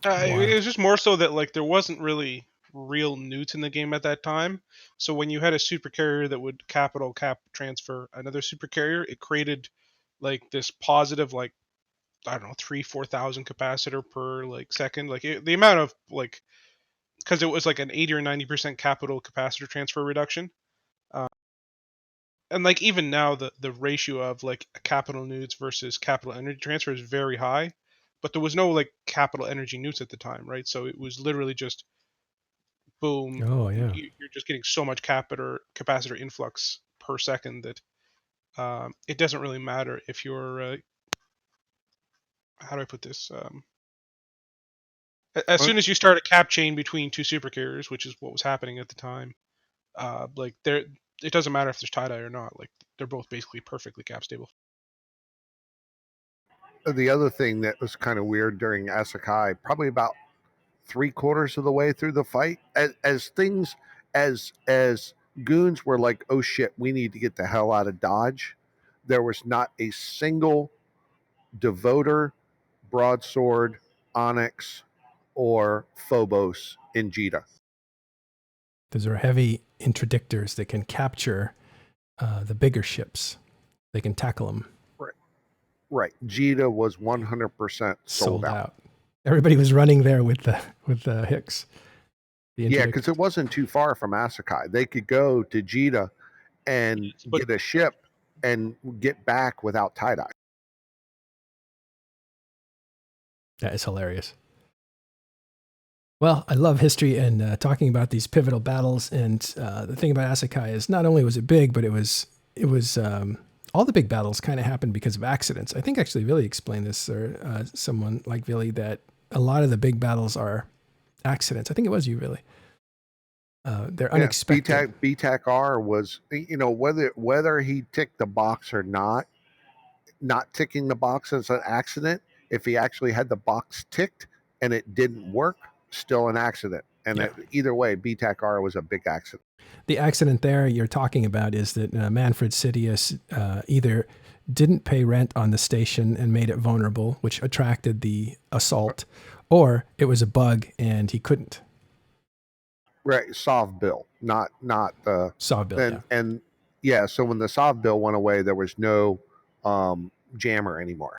It was just more so that like there wasn't really real newts in the game at that time. So when you had a super carrier that would capital cap transfer another super carrier, it created like this positive like I don't know 3,000-4,000 capacitor per like second. Like the amount of like because it was like an 80 or 90% capital capacitor transfer reduction. And like even now the ratio of like capital newts versus capital energy transfer is very high, but there was no like capital energy newts at the time, right? So it was literally just boom. Oh yeah. You're just getting so much capacitor influx per second that it doesn't really matter if you're how do I put this? As soon as you start a cap chain between two supercarriers, which is what was happening at the time, like there, it doesn't matter if there's tie-dye or not. Like they're both basically perfectly cap stable. The other thing that was kind of weird during Asakai, probably about 3/4 of the way through the fight, as things as goons were like, oh shit, we need to get the hell out of Dodge. There was not a single Devoter, Broadsword, Onyx, or Phobos in Jita. Those are heavy interdictors that can capture the bigger ships. They can tackle them. Right. Jita was 100% sold out. Everybody was running there with the Hicks. Yeah, because it wasn't too far from Asakai. They could go to Jita and get a ship and get back without tie-dye. That is hilarious. Well, I love history and talking about these pivotal battles. And the thing about Asakai is not only was it big, but it was all the big battles kind of happened because of accidents. I think actually Billy explained this, or someone like Billy, that a lot of the big battles are accidents. I think it was you, Billy. They're unexpected. BTAC R was, whether he ticked the box or not ticking the box as an accident. If he actually had the box ticked and it didn't work, still an accident. And either way, BTAC R was a big accident. The accident there you're talking about is that Manfred Sidious either didn't pay rent on the station and made it vulnerable, which attracted the assault, or it was a bug and he couldn't. Right, SOV bill, not the SOV bill. And so when the SOV bill went away, there was no jammer anymore.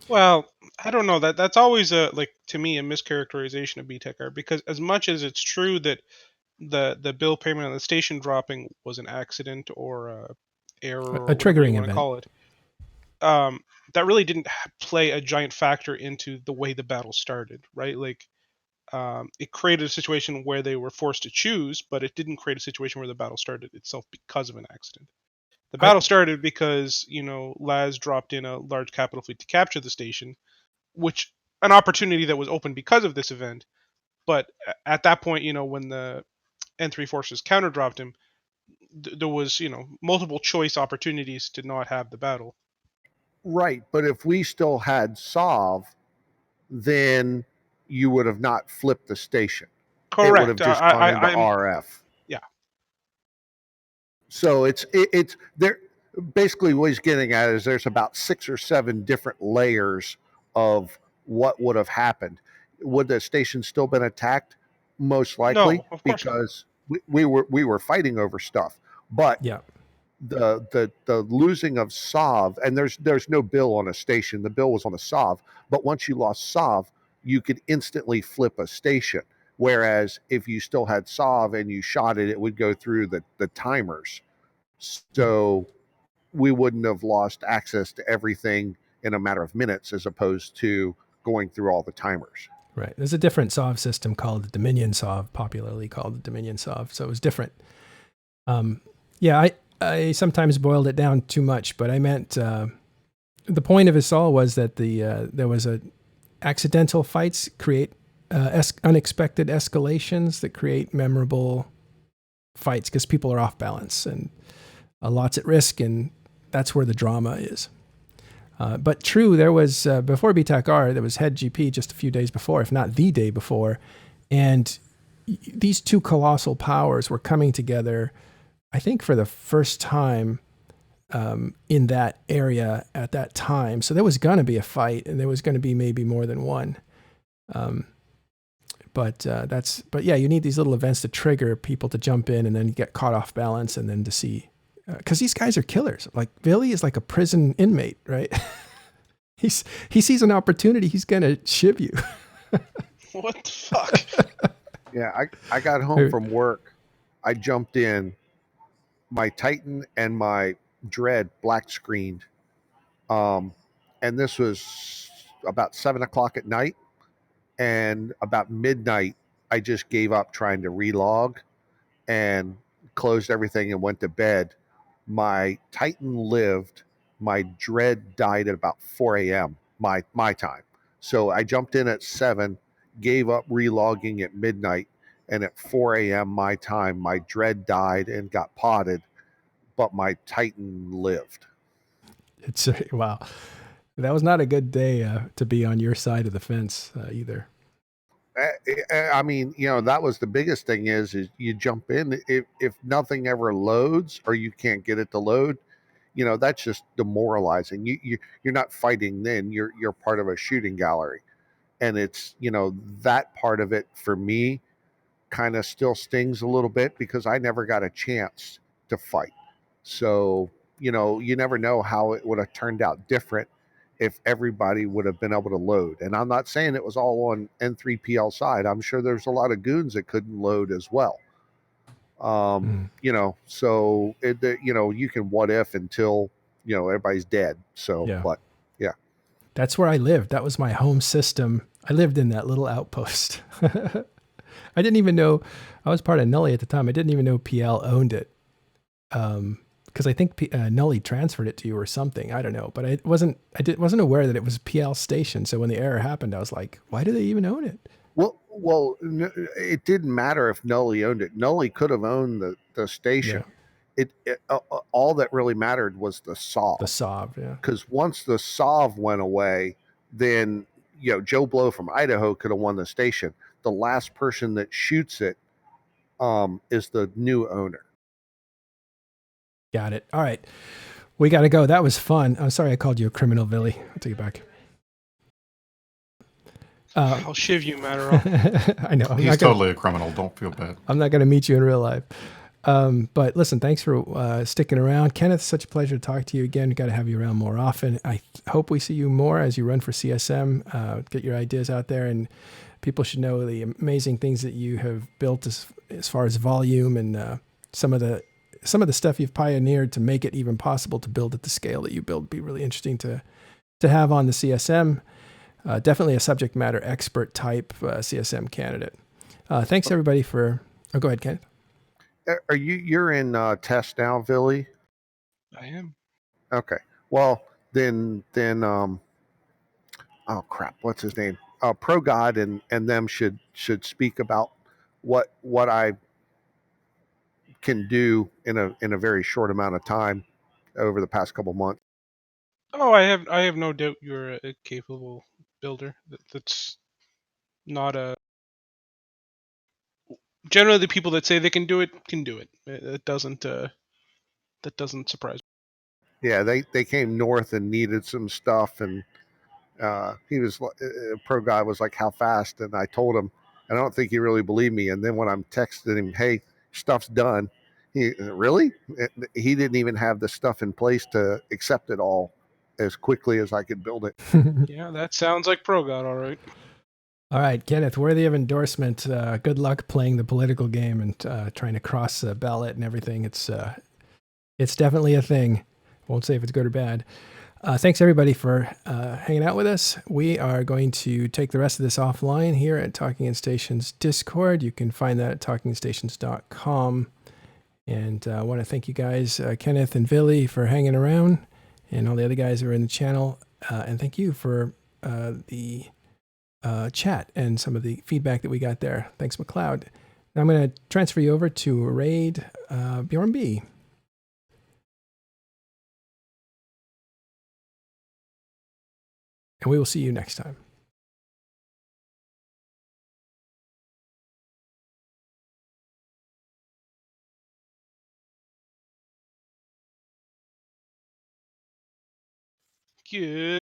Well, I don't know. That's always to me a mischaracterization of BTECR, because as much as it's true that the bill payment on the station dropping was an accident or a error, a triggering event, call it, that really didn't play a giant factor into the way the battle started, right? Like, it created a situation where they were forced to choose, but it didn't create a situation where the battle started itself because of an accident. The battle started because, Laz dropped in a large capital fleet to capture the station, which an opportunity that was open because of this event. But at that point, when the N3 forces counter dropped him, there was, multiple choice opportunities to not have the battle. Right, but if we still had SOV, then you would have not flipped the station. Correct. It would have just gone into RF. Yeah. So it's there. Basically, what he's getting at is there's about 6 or 7 different layers of what would have happened. Would the station still been attacked? Most likely, no, of course because we were fighting over stuff. But the losing of SOV, and there's no bill on a station. The bill was on a SOV. But once you lost SOV, you could instantly flip a station. Whereas if you still had SOV and you shot it, it would go through the timers. So we wouldn't have lost access to everything in a matter of minutes as opposed to going through all the timers. Right. There's a different SOV system called the Dominion SOV, popularly called the Dominion SOV. So it was different. I sometimes boiled it down too much, but I meant the point of this all was that there was a accidental fights create unexpected escalations that create memorable fights because people are off balance and lots at risk, and that's where the drama is. But true, there was, before BTEC-R, there was head GP just a few days before, if not the day before. And these two colossal powers were coming together, I think, for the first time in that area at that time. So there was going to be a fight, and there was going to be maybe more than one. But yeah, you need these little events to trigger people to jump in and then get caught off balance, and then to see, because these guys are killers. Like Billy is like a prison inmate, right? He sees an opportunity, he's gonna shiv you. What the fuck? Yeah, I got home from work. I jumped in. My Titan and my Dread black screened. And this was about 7 o'clock at night. And about midnight, I just gave up trying to relog and closed everything and went to bed. My Titan lived. My Dread died at about 4 a.m. my time. So I jumped in at 7, gave up relogging at midnight, and at 4 a.m. my time, my Dread died and got potted, but my Titan lived. It's wow. That was not a good day to be on your side of the fence either. I mean, that was the biggest thing is you jump in. If nothing ever loads or you can't get it to load, that's just demoralizing. You're not fighting then. You're part of a shooting gallery. And it's, that part of it for me kind of still stings a little bit because I never got a chance to fight. So, you never know how it would have turned out different if everybody would have been able to load. And I'm not saying it was all on N3PL side. I'm sure there's a lot of goons that couldn't load as well. So you can what if until, everybody's dead. So, yeah. But yeah. That's where I lived. That was my home system. I lived in that little outpost. I didn't even know, I was part of Nully at the time. I didn't even know PL owned it. Because I think Nully transferred it to you or something. I don't know, but I wasn't aware that it was PL station. So when the error happened, I was like, why do they even own it? Well, it didn't matter if Nully owned it. Nully could have owned the station. Yeah. All that really mattered was the SOV. The SOV, yeah. Because once the SOV went away, then Joe Blow from Idaho could have won the station. The last person that shoots it is the new owner. Got it. All right. We got to go. That was fun. I'm sorry I called you a criminal, Billy. I'll take it back. I'll shiv you, Matterall. I know. He's totally a criminal. Don't feel bad. I'm not going to meet you in real life. But listen, thanks for sticking around. Kenneth, such a pleasure to talk to you again. Got to have you around more often. I hope we see you more as you run for CSM. Get your ideas out there, and people should know the amazing things that you have built as far as volume and some of the stuff you've pioneered to make it even possible to build at the scale that you build. It'd be really interesting to have on the CSM. Definitely a subject matter expert type CSM candidate. Thanks everybody for. Oh, go ahead, Kenneth. You're in test now, Billy? I am. Okay. Well, then oh crap, what's his name? ProGod and them should speak about what I can do in a very short amount of time over the past couple months. Oh, I have no doubt you're a capable builder. That's not a. Generally, the people that say they can do it can do it. That doesn't surprise me. Yeah, they came north and needed some stuff, and he was ProGod was like, "How fast?" And I told him, I don't think he really believed me. And then when I'm texting him, "Hey, stuff's done," he really he didn't even have the stuff in place to accept it all as quickly as I could build it. Yeah, that sounds like ProGod, all right. All right, Kenneth, worthy of endorsement. Good luck playing the political game and trying to cross the ballot and everything. It's definitely a thing. Won't say if it's good or bad. Thanks everybody for hanging out with us. We are going to take the rest of this offline here at Talking in Stations Discord. You can find that at talkingstations.com. And I want to thank you guys, Kenneth and Billy, for hanging around, and all the other guys who are in the channel. And thank you for the chat and some of the feedback that we got there. Thanks, McLeod. Now I'm going to transfer you over to Raid Bjorn B. And we will see you next time. Good